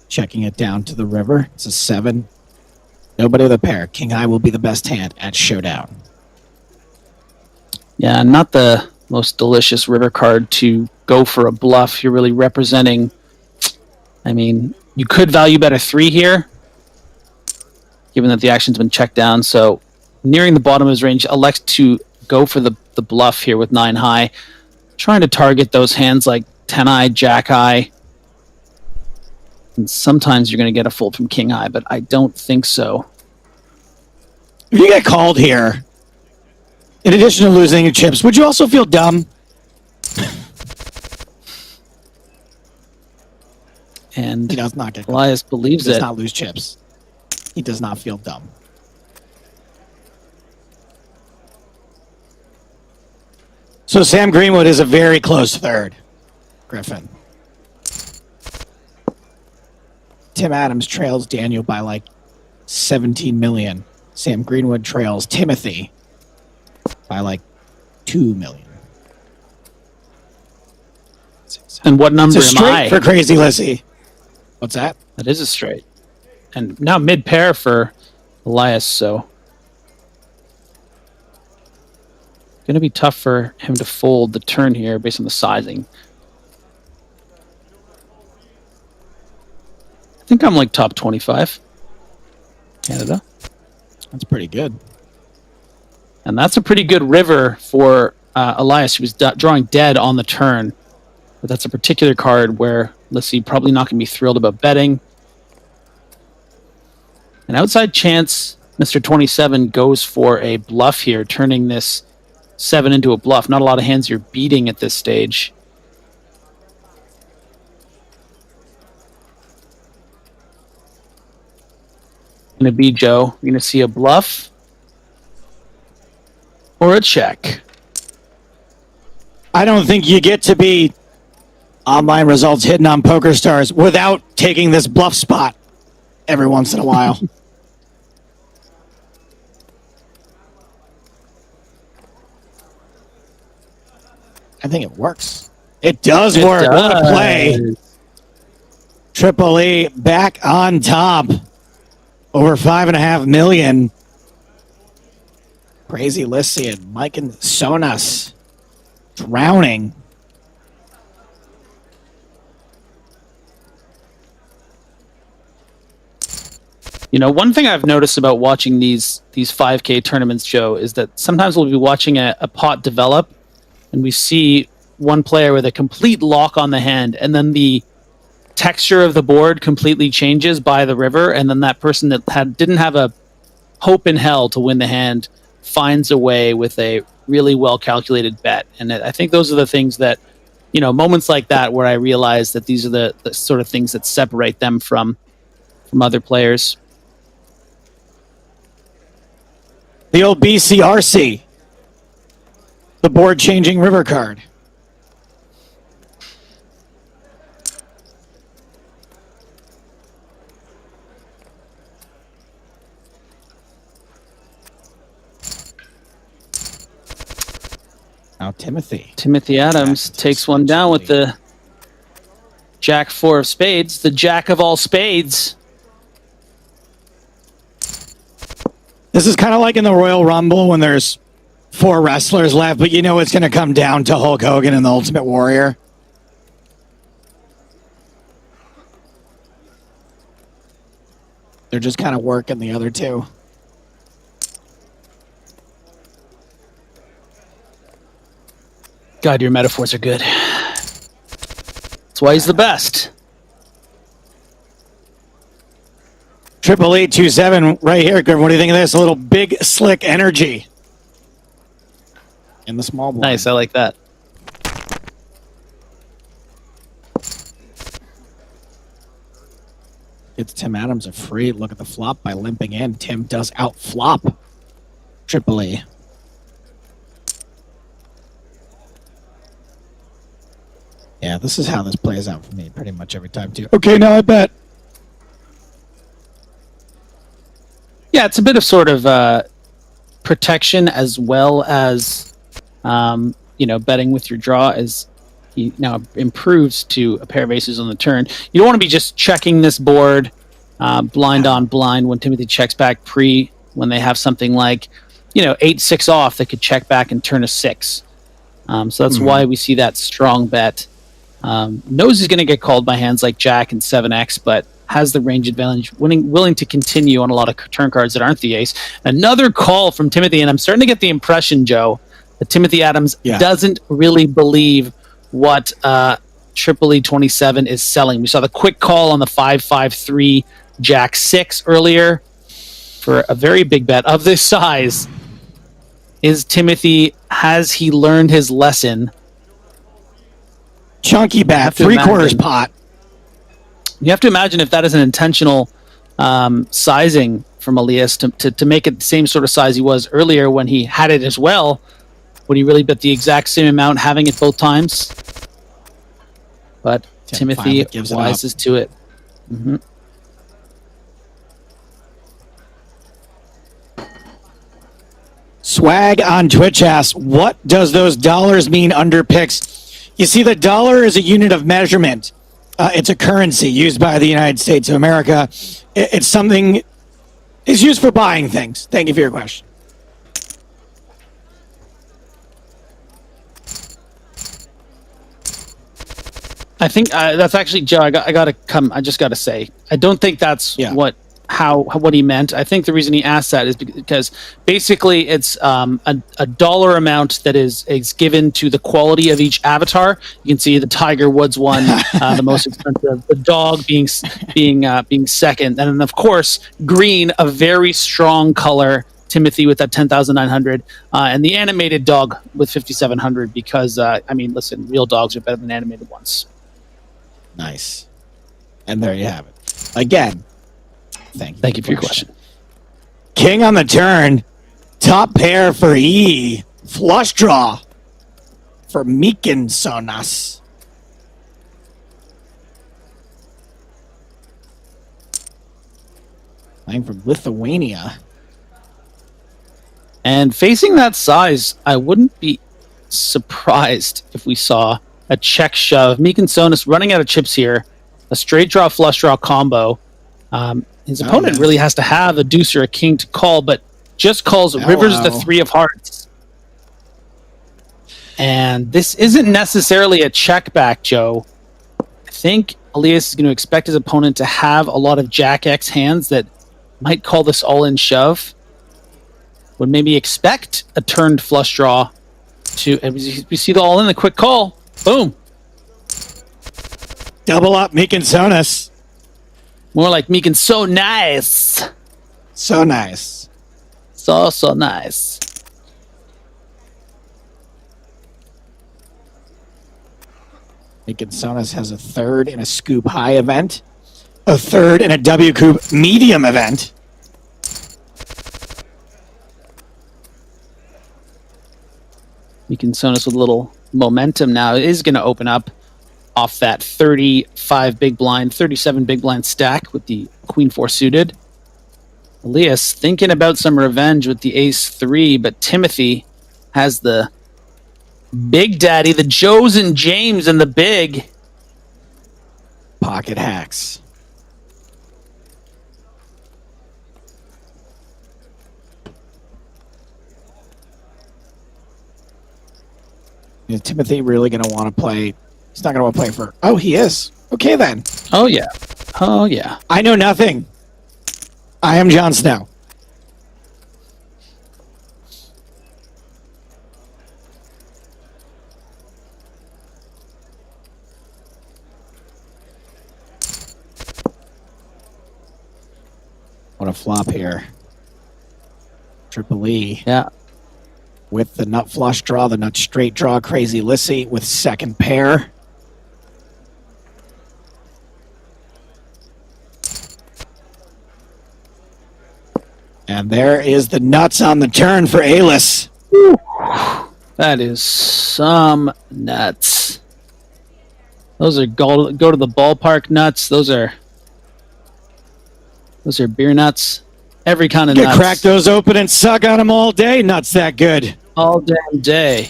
checking it down to the river. It's a 7. Nobody with a pair. King High will be the best hand at Showdown.
Yeah, not the most delicious river card to go for a bluff. You're really representing... I mean, you could value bet a 3 here, given that the action's been checked down. So nearing the bottom of his range, elects to go for the bluff here with 9 high, trying to target those hands like 10 high, jack high. And sometimes you're going to get a fold from king high, but I don't think so.
If you get called here, in addition to losing your chips, would you also feel dumb?
And
He does not get called.
Elias believes
He does
it.
not lose chips. He does not feel dumb. So Sam Greenwood is a very close third, Griffin. Tim Adams trails Daniel by like 17 million. Sam Greenwood trails Timothy by like 2 million.
And what number
It's a
am
straight
I?
for Crazy Lissy. What's that?
That is a straight. And now mid-pair for Elias, so... going to be tough for him to fold the turn here based on the sizing. I think I'm like top 25. Canada.
That's pretty good.
And that's a pretty good river for Elias. He was drawing dead on the turn. But that's a particular card where, let's see, probably not going to be thrilled about betting. An outside chance, Mr. 27 goes for a bluff here, turning this 7 into a bluff. Not a lot of hands you're beating at this stage. Going to be Joe. You're going to see a bluff or a check.
I don't think you get to be online results hidden on PokerStars without taking this bluff spot every once in a while. I think it works. It does work. What a play. Triple E back on top. Over 5.5 million. Crazy Lissy and Mike and Sonas drowning.
You know, one thing I've noticed about watching these 5K tournaments, Joe, is that sometimes we'll be watching a pot develop and we see one player with a complete lock on the hand, and then the texture of the board completely changes by the river, and then that person that didn't have a hope in hell to win the hand finds a way with a really well calculated bet. And I think those are the things that, you know, moments like that where I realize that these are the sort of things that separate them from other players.
The old BCRC. The board changing river card. Now Timothy.
Timothy Adams takes one down with the Jack 4 of spades, the Jack of all spades.
This is kind of like in the Royal Rumble when there's 4 wrestlers left, but you know it's going to come down to Hulk Hogan and the Ultimate Warrior. They're just kind of working the other two.
God, your metaphors are good. That's why he's the best.
Triple 827 right here, Griffin. What do you think of this? A little big, slick energy in the small blind.
Nice, I like that.
It's Tim Adams a free look at the flop by limping in. Tim does out flop Triple E. Yeah, this is how this plays out for me pretty much every time too. Okay, now I bet.
Yeah, it's a bit of sort of protection as well as, betting with your draw as he now improves to a pair of aces on the turn. You don't want to be just checking this board blind on blind when Timothy checks back pre, when they have something like, 8-6 off that could check back and turn a 6. So that's why we see that strong bet. Knows he's going to get called by hands like Jack and 7X, but has the range advantage, willing to continue on a lot of turn cards that aren't the ace. Another call from Timothy, and I'm starting to get the impression, Joe, that Timothy Adams doesn't really believe what Triple E 27 is selling. We saw the quick call on the 5-5-3 Jack 6 earlier for a very big bet of this size. Has he learned his lesson?
Chunky bet, 3/4 pot.
You have to imagine if that is an intentional sizing from Elias to make it the same sort of size he was earlier when he had it as well. Would he really bet the exact same amount having it both times? But Timothy wises to it. Mm-hmm.
Swag on Twitch asks, what does those dollars mean under picks? You see, the dollar is a unit of measurement. It's a currency used by the United States of America. It's something, it's used for buying things. Thank you for your question.
I think that's actually, Joe, I just got to say, I don't think that's what he meant. I think the reason he asked that is because basically it's a dollar amount that is given to the quality of each avatar. You can see the Tiger Woods one, the most expensive, the dog being second, and then of course green, a very strong color. Timothy with that 10,900, and the animated dog with 5,700. Because listen, real dogs are better than animated ones.
Nice, and there you have it. Again.
Thank you for your question.
King on the turn. Top pair for E. Flush draw for Mykinsonas. Playing from Lithuania.
And facing that size, I wouldn't be surprised if we saw a check shove. Mykinsonas running out of chips here. A straight draw, flush draw combo. His opponent really has to have a deuce or a king to call, but just calls rivers the 3 of hearts. And this isn't necessarily a check back, Joe. I think Elias is going to expect his opponent to have a lot of Jack X hands that might call this all-in shove. Would maybe expect a turned flush draw and we see the all-in, the quick call. Boom.
Double up Mykinsonas.
More like Meekin, so nice.
So nice.
So nice.
Mykinsonas has a third in a scoop high event, a third in a W Coop medium event.
Mykinsonas with a little momentum now is going to open up off that 35 big blind, 37 big blind stack with the Queen 4 suited. Elias thinking about some revenge with the Ace 3, but Timothy has the Big Daddy, the Joes and James and the big.
Pocket hacks. Is Timothy really going to want to play? He's not going to want to play for... Oh, he is. Okay, then.
Oh, yeah. Oh, yeah.
I know nothing. I am Jon Snow. What a flop here. Triple E.
Yeah.
With the nut flush draw, the nut straight draw, Crazy Lissy with second pair. And there is the nuts on the turn for Alis.
That is some nuts. Those are go to the ballpark nuts. Those are beer nuts. Every kind of
You
nuts.
crack those open and suck on them all day. Nuts that good.
All damn day.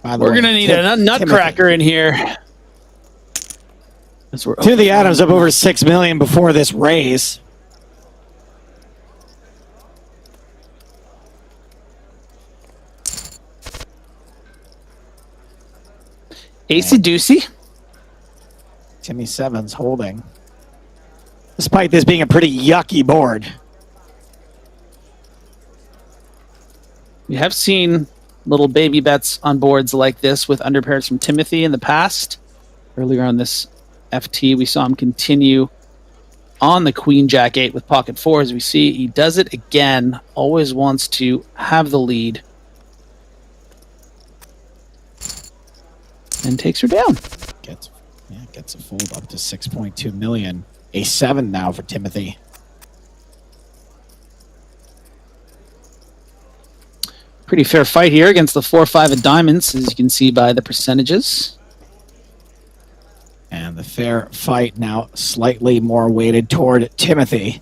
By the
We're
way,
going to need a nutcracker in here.
To the Adams up over 6 million before this raise.
Acey Deucey.
Timmy Sevens holding. Despite this being a pretty yucky board.
We have seen little baby bets on boards like this with underpairs from Timothy in the past. Earlier on this FT, we saw him continue on the Queen Jack 8 with pocket 4. As we see, he does it again. Always wants to have the lead. And takes her down.
Gets a fold up to 6.2 million. A 7 now for Timothy.
Pretty fair fight here against the 4-5 of diamonds, as you can see by the percentages.
And the fair fight now slightly more weighted toward Timothy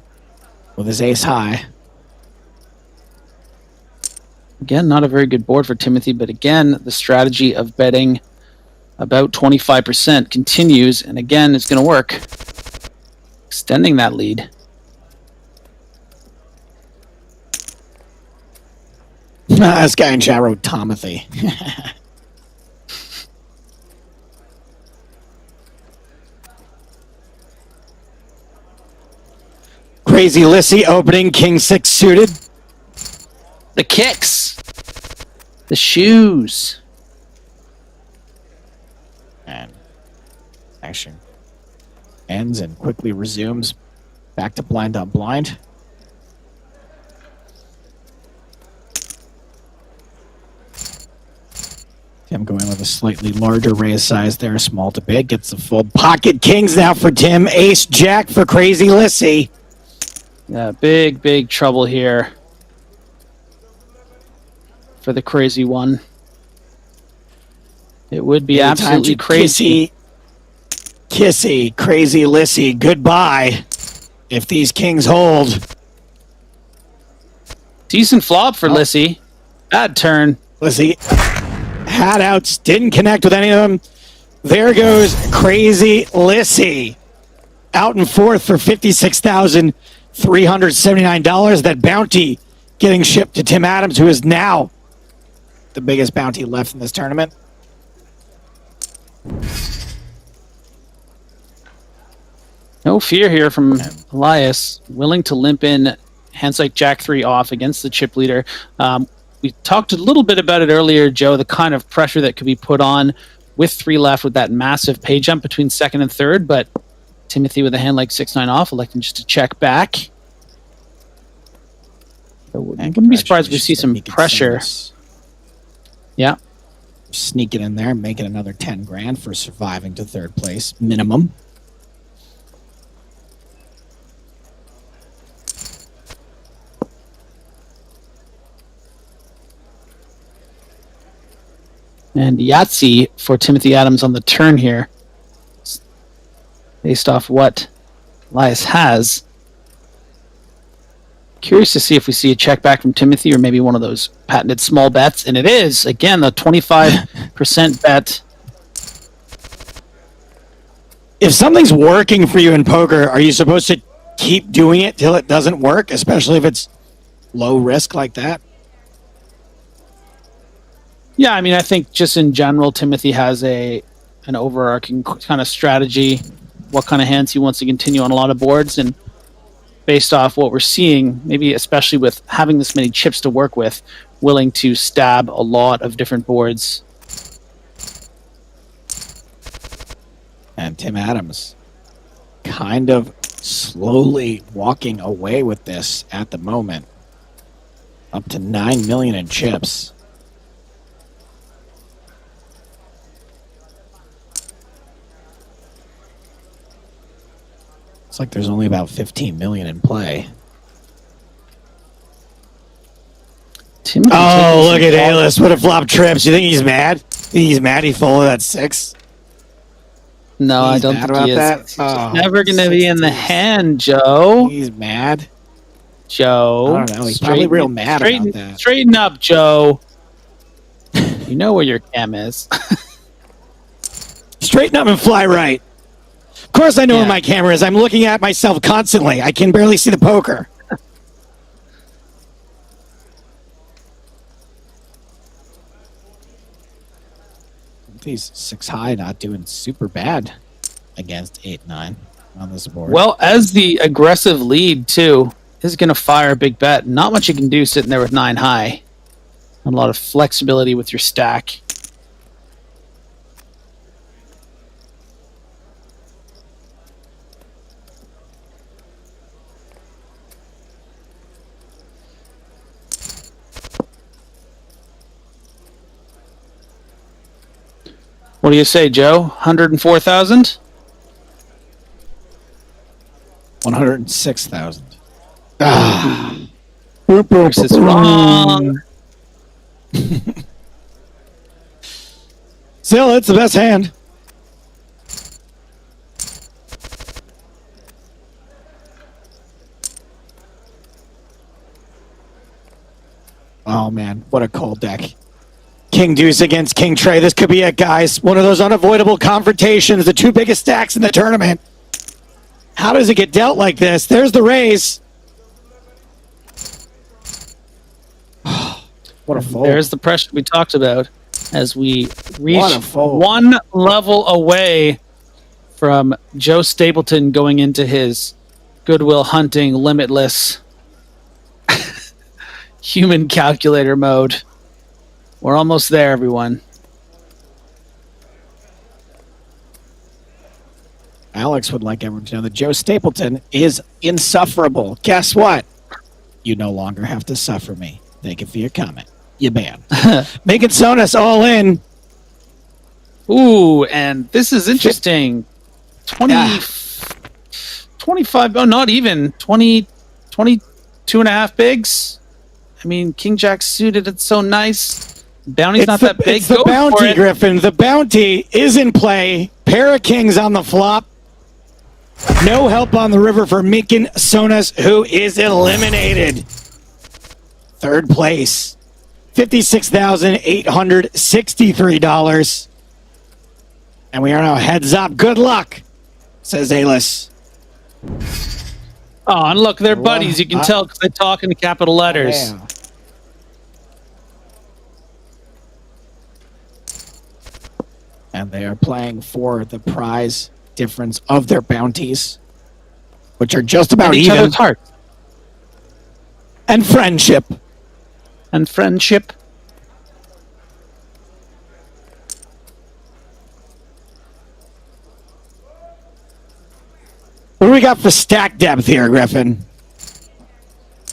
with his ace high.
Again, not a very good board for Timothy, but again, the strategy of betting about 25% continues, and again, it's going to work. Extending that lead.
This guy in chat wrote Tomothy. Crazy Lissy opening King 6 suited.
The kicks. The shoes.
And action ends and quickly resumes back to blind on blind. Tim going with a slightly larger raise size there, small to big, gets the full pocket kings now for Tim, ace jack for Crazy Lissy.
Yeah, big trouble here for the crazy one. It would be absolutely crazy.
Kissy, Crazy Lissy, goodbye. If these kings hold.
Decent flop for Lissy. Bad turn.
Lissy had outs, didn't connect with any of them. There goes Crazy Lissy. Out in fourth for $56,379. That bounty getting shipped to Tim Adams, who is now the biggest bounty left in this tournament.
No fear here from Elias, willing to limp in hands like Jack 3 off against the chip leader. We talked a little bit about it earlier, Joe, the kind of pressure that could be put on with 3 left with that massive pay jump between second and third, but Timothy with a hand like 6-9 off, electing just to check back. I wouldn't be surprised if we see some pressure. Yeah.
Sneak it in there, make it another 10 grand for surviving to third place, minimum.
And Yahtzee for Timothy Adams on the turn here. Based off what Elias has. Curious to see if we see a check back from Timothy or maybe one of those patented small bets. And it is, again, the 25% bet.
If something's working for you in poker, are you supposed to keep doing it till it doesn't work, especially if it's low risk like that?
Yeah, I mean, I think just in general, Timothy has an overarching kind of strategy, what kind of hands he wants to continue on a lot of boards. And based off what we're seeing, maybe especially with having this many chips to work with, willing to stab a lot of different boards.
And Tim Adams kind of slowly walking away with this at the moment. Up to 9 million in chips. It's like there's only about 15 million in play. Oh, look at A-List. What a flop trips. You think he's mad? Think he's mad he folded that 6?
No, I don't think he is. It's never going to be in the hand, Joe.
He's mad.
Joe.
I don't know. He's probably real mad about that.
Straighten up, Joe. You know where your cam is.
Straighten up and fly right. Of course I know where my camera is. I'm looking at myself constantly. I can barely see the poker. He's 6 high, not doing super bad against 8-9 on this board.
Well, as the aggressive lead, too, is going to fire a big bet. Not much you can do sitting there with 9 high. A lot of flexibility with your stack. What do you say, Joe? 104,000?
106,000.
This is wrong.
Still, it's the best hand. Oh, man. What a cold deck. King Deuce against King Trey. This could be it, guys. One of those unavoidable confrontations. The 2 biggest stacks in the tournament. How does it get dealt like this? There's the raise. What a fold.
There's the pressure we talked about as we reach one level away from Joe Stapleton going into his Goodwill Hunting Limitless human calculator mode. We're almost there, everyone.
Alex would like everyone to know that Joe Stapleton is insufferable. Guess what? You no longer have to suffer me. Thank you for your comment. You banned. Making Sonas all in.
Ooh, and this is interesting. 25, oh, not even. 22 and a half bigs. I mean, King Jack suited, it's so nice. Bounty's not that big.
It's the bounty, Griffin. The bounty is in play. Pair of kings on the flop. No help on the river for Meekin Sonas, who is eliminated. Third place. $56,863. And we are now heads up. Good luck, says Alis.
Oh, and look, they're buddies. You can tell because they talk in capital letters.
Yeah. And they are playing for the prize difference of their bounties, which are just about
and each
even.
other's heart.
And friendship.
And friendship.
What do we got for stack depth here, Griffin?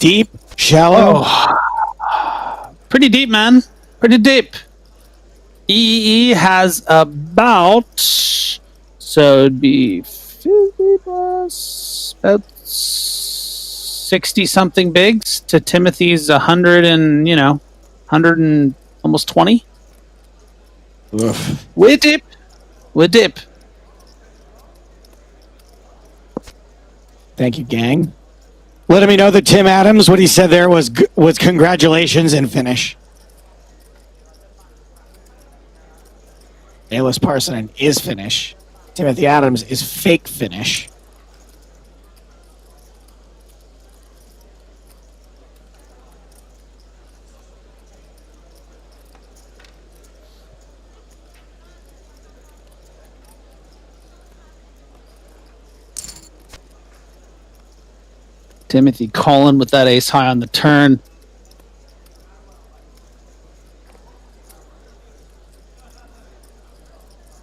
Deep, shallow?
Oh. Pretty deep, man. Pretty deep. EEE has about, so it'd be 50 plus, about 60 something bigs to Timothy's 100 and, 100 and almost 20.
Oof.
With dip. With dip.
Thank you, gang. Let me know that Tim Adams, what he said there was congratulations and finish. Alice Parsonen is finish. Timothy Adams is fake finish.
Timothy calling with that ace high on the turn.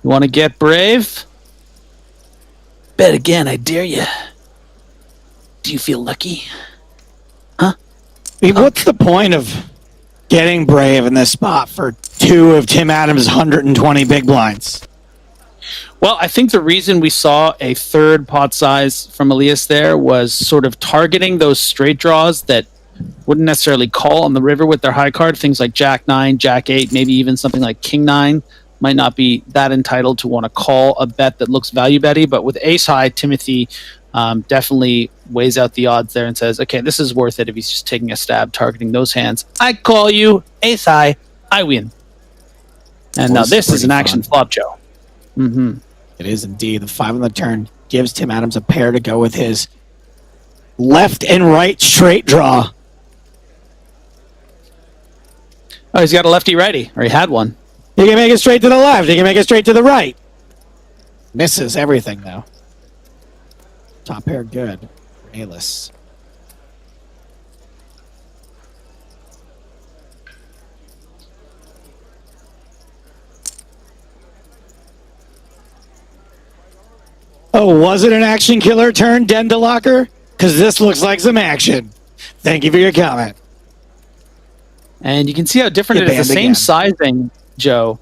You want to get brave? Bet again, I dare you. Do you feel lucky? Huh?
I mean, what's the point of getting brave in this spot for 2 of Tim Adams' 120 big blinds?
Well, I think the reason we saw a third pot size from Elias there was sort of targeting those straight draws that wouldn't necessarily call on the river with their high card. Things like Jack 9, Jack 8, maybe even something like King 9 might not be that entitled to want to call a bet that looks value betty. But with ace high, Timothy definitely weighs out the odds there and says, okay, this is worth it if he's just taking a stab targeting those hands. I call you ace high, I win. And now this is an action flop, Joe. Mm-hmm.
It is indeed. The 5 on the turn gives Tim Adams a pair to go with his left and right straight draw.
Oh, he's got a lefty-righty, or he had one.
He can make it straight to the left. He can make it straight to the right. Misses everything, though. Top pair good. Alice. Oh, was it an action killer turn, Dendalocker? Because this looks like some action. Thank you for your comment.
And you can see how different it is. The same sizing, Joe,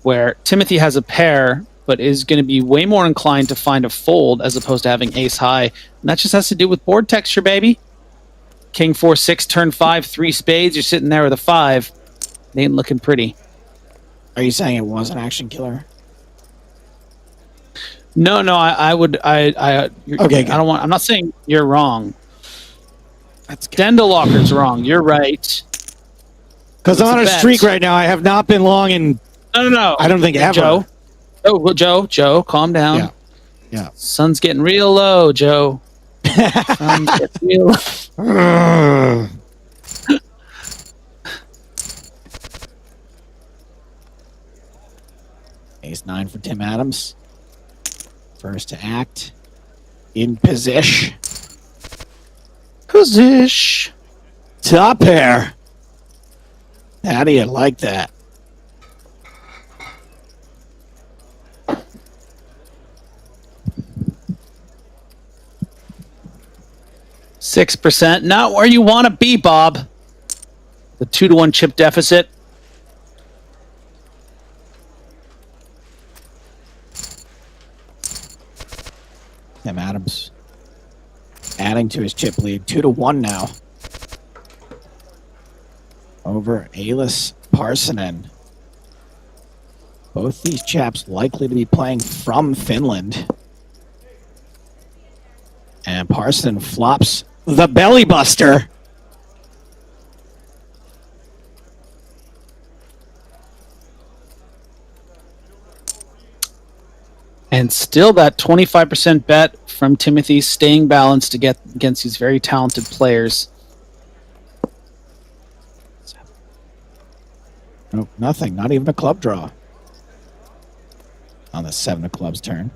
where Timothy has a pair, but is going to be way more inclined to find a fold as opposed to having ace high. And that just has to do with board texture, baby. King 4, 6, turn 5, 3 spades. You're sitting there with a 5. It ain't looking pretty.
Are you saying it was an action killer?
No, I would. Okay, I don't want. I'm not saying you're wrong.
That's good.
Dendalocker's wrong. You're right.
Because I'm on a streak right now. I have not been long in.
No.
I don't think ever.
Joe. Oh, well, Joe, calm down.
Yeah.
Sun's getting real low, Joe. Sun's getting real low.
Ace 9 for Tim Adams. First to act. In position. Top pair. How do you like that?
%, not where you want to be, Bob. The 2-to-1 chip deficit.
Tim Adams adding to his chip lead. 2-1 now. Over Alice Parsonen. Both these chaps likely to be playing from Finland. And Parsonen flops the belly buster.
And still that 25% bet from Timothy, staying balanced to get against these very talented players.
Nope, nothing. Not even a club draw. On the 7 of clubs turn.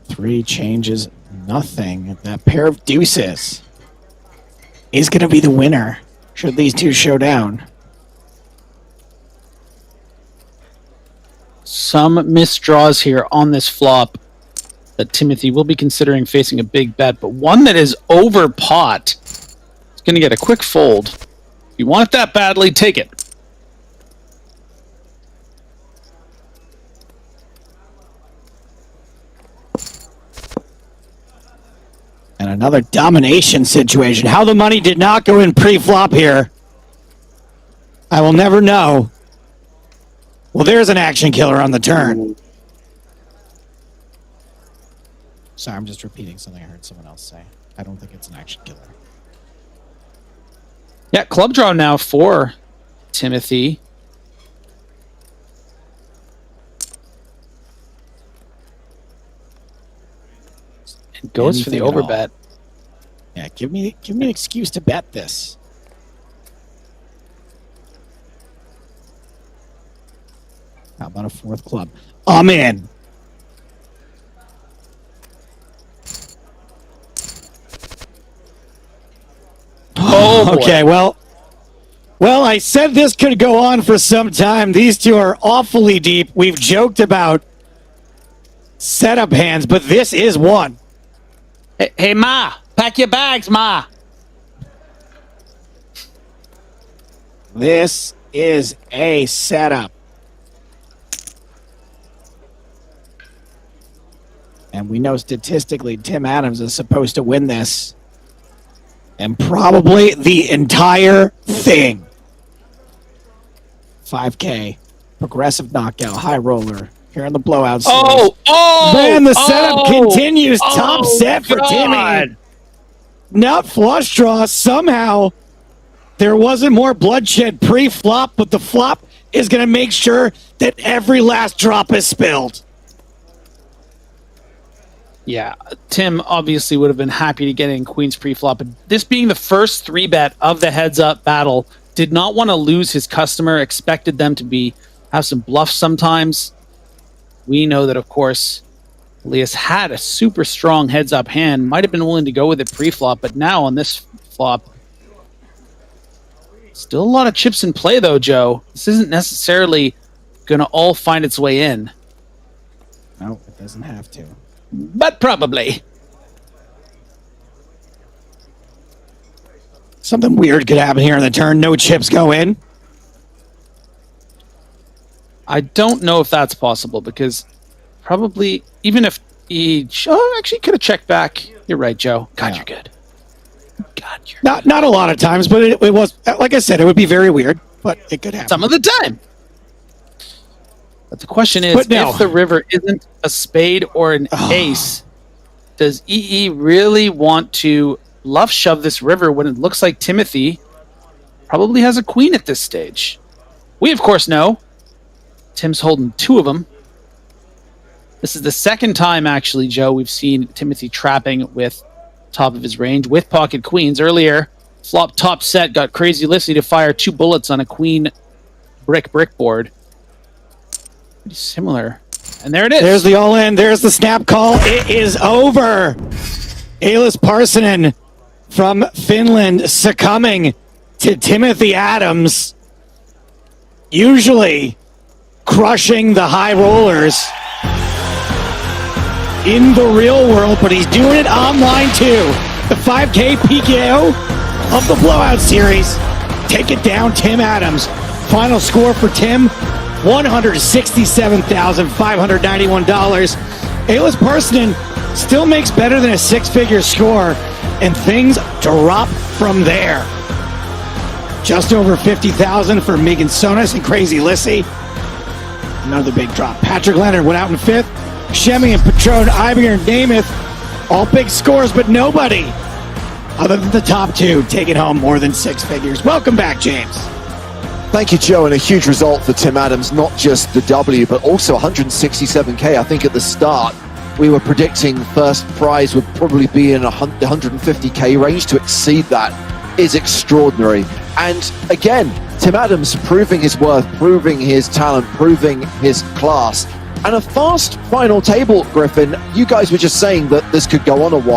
Three changes, nothing. That pair of deuces is going to be the winner should these two show down.
Some missed draws here on this flop that Timothy will be considering facing a big bet, but one that is over pot. It's going to get a quick fold. If you want it that badly, take it.
And another domination situation. How the money did not go in pre-flop here, I will never know. Well, there's an action killer on the turn. Sorry, I'm just repeating something I heard someone else say. I don't think it's an action killer.
Yeah, club draw now for Timothy. And goes for the
Anything at all.
overbet.
Yeah, give me an excuse to bet this. How about a fourth club? I'm in.
Oh, boy.
Okay, well, I said this could go on for some time. These two are awfully deep. We've joked about setup hands, but this is one.
Hey, Ma, pack your bags, Ma.
This is a setup. And we know statistically Tim Adams is supposed to win this. And probably the entire thing. 5K. Progressive knockout. High roller. Here in the blowout series. Man, the setup continues. Top set for Timmy. Nut flush draw. Somehow there wasn't more bloodshed pre-flop, but the flop is going to make sure that every last drop is spilled.
Yeah, Tim obviously would have been happy to get in Queen's pre-flop, but this being the first 3-bet of the heads-up battle, did not want to lose his customer, expected them to have some bluffs sometimes. We know that, of course, Elias had a super strong heads-up hand, might have been willing to go with it pre-flop, but now on this flop, still a lot of chips in play, though, Joe. This isn't necessarily going to all find its way in.
No, it doesn't have to.
But probably.
Something weird could happen here in the turn. No chips go in.
I don't know if that's possible because probably even if he actually could have checked back. You're right, Joe. God,
Yeah.
you're good. God, you're
Not a lot of times, but it was, like I said, it would be very weird, but it could happen.
some of the time. But the question is,
But no.
if the river isn't a spade or an ace, does EE really want to bluff shove this river when it looks like Timothy probably has a queen at this stage? We, of course, know Tim's holding 2 of them. This is the second time, actually, Joe, we've seen Timothy trapping with top of his range with pocket queens. Earlier, flop top set got Crazy Lissy to fire 2 bullets on a queen brick board. Pretty similar. And there it is.
There's the all-in. There's the snap call. It is over. Elias Parsonen from Finland succumbing to Timothy Adams. Usually crushing the high rollers in the real world, but he's doing it online too. The 5K PKO of the blowout series. Take it down, Tim Adams. Final score for Tim, $167,591. Elias Parsonen still makes better than a 6-figure score, and things drop from there. Just over 50,000 for Megan Sonis and Crazy Lissy. Another big drop. Patrick Leonard went out in 5th. Shemi and Patron, Ibinger and Namath, all big scores, but nobody other than the top 2 taking home more than 6 figures. Welcome back, James.
Thank you, Joe, and a huge result for Tim Adams, not just the W, but also 167K. I think at the start, we were predicting first prize would probably be in the 150K range. To exceed that is extraordinary. And again, Tim Adams proving his worth, proving his talent, proving his class. And a fast final table, Griffin. You guys were just saying that this could go on a while.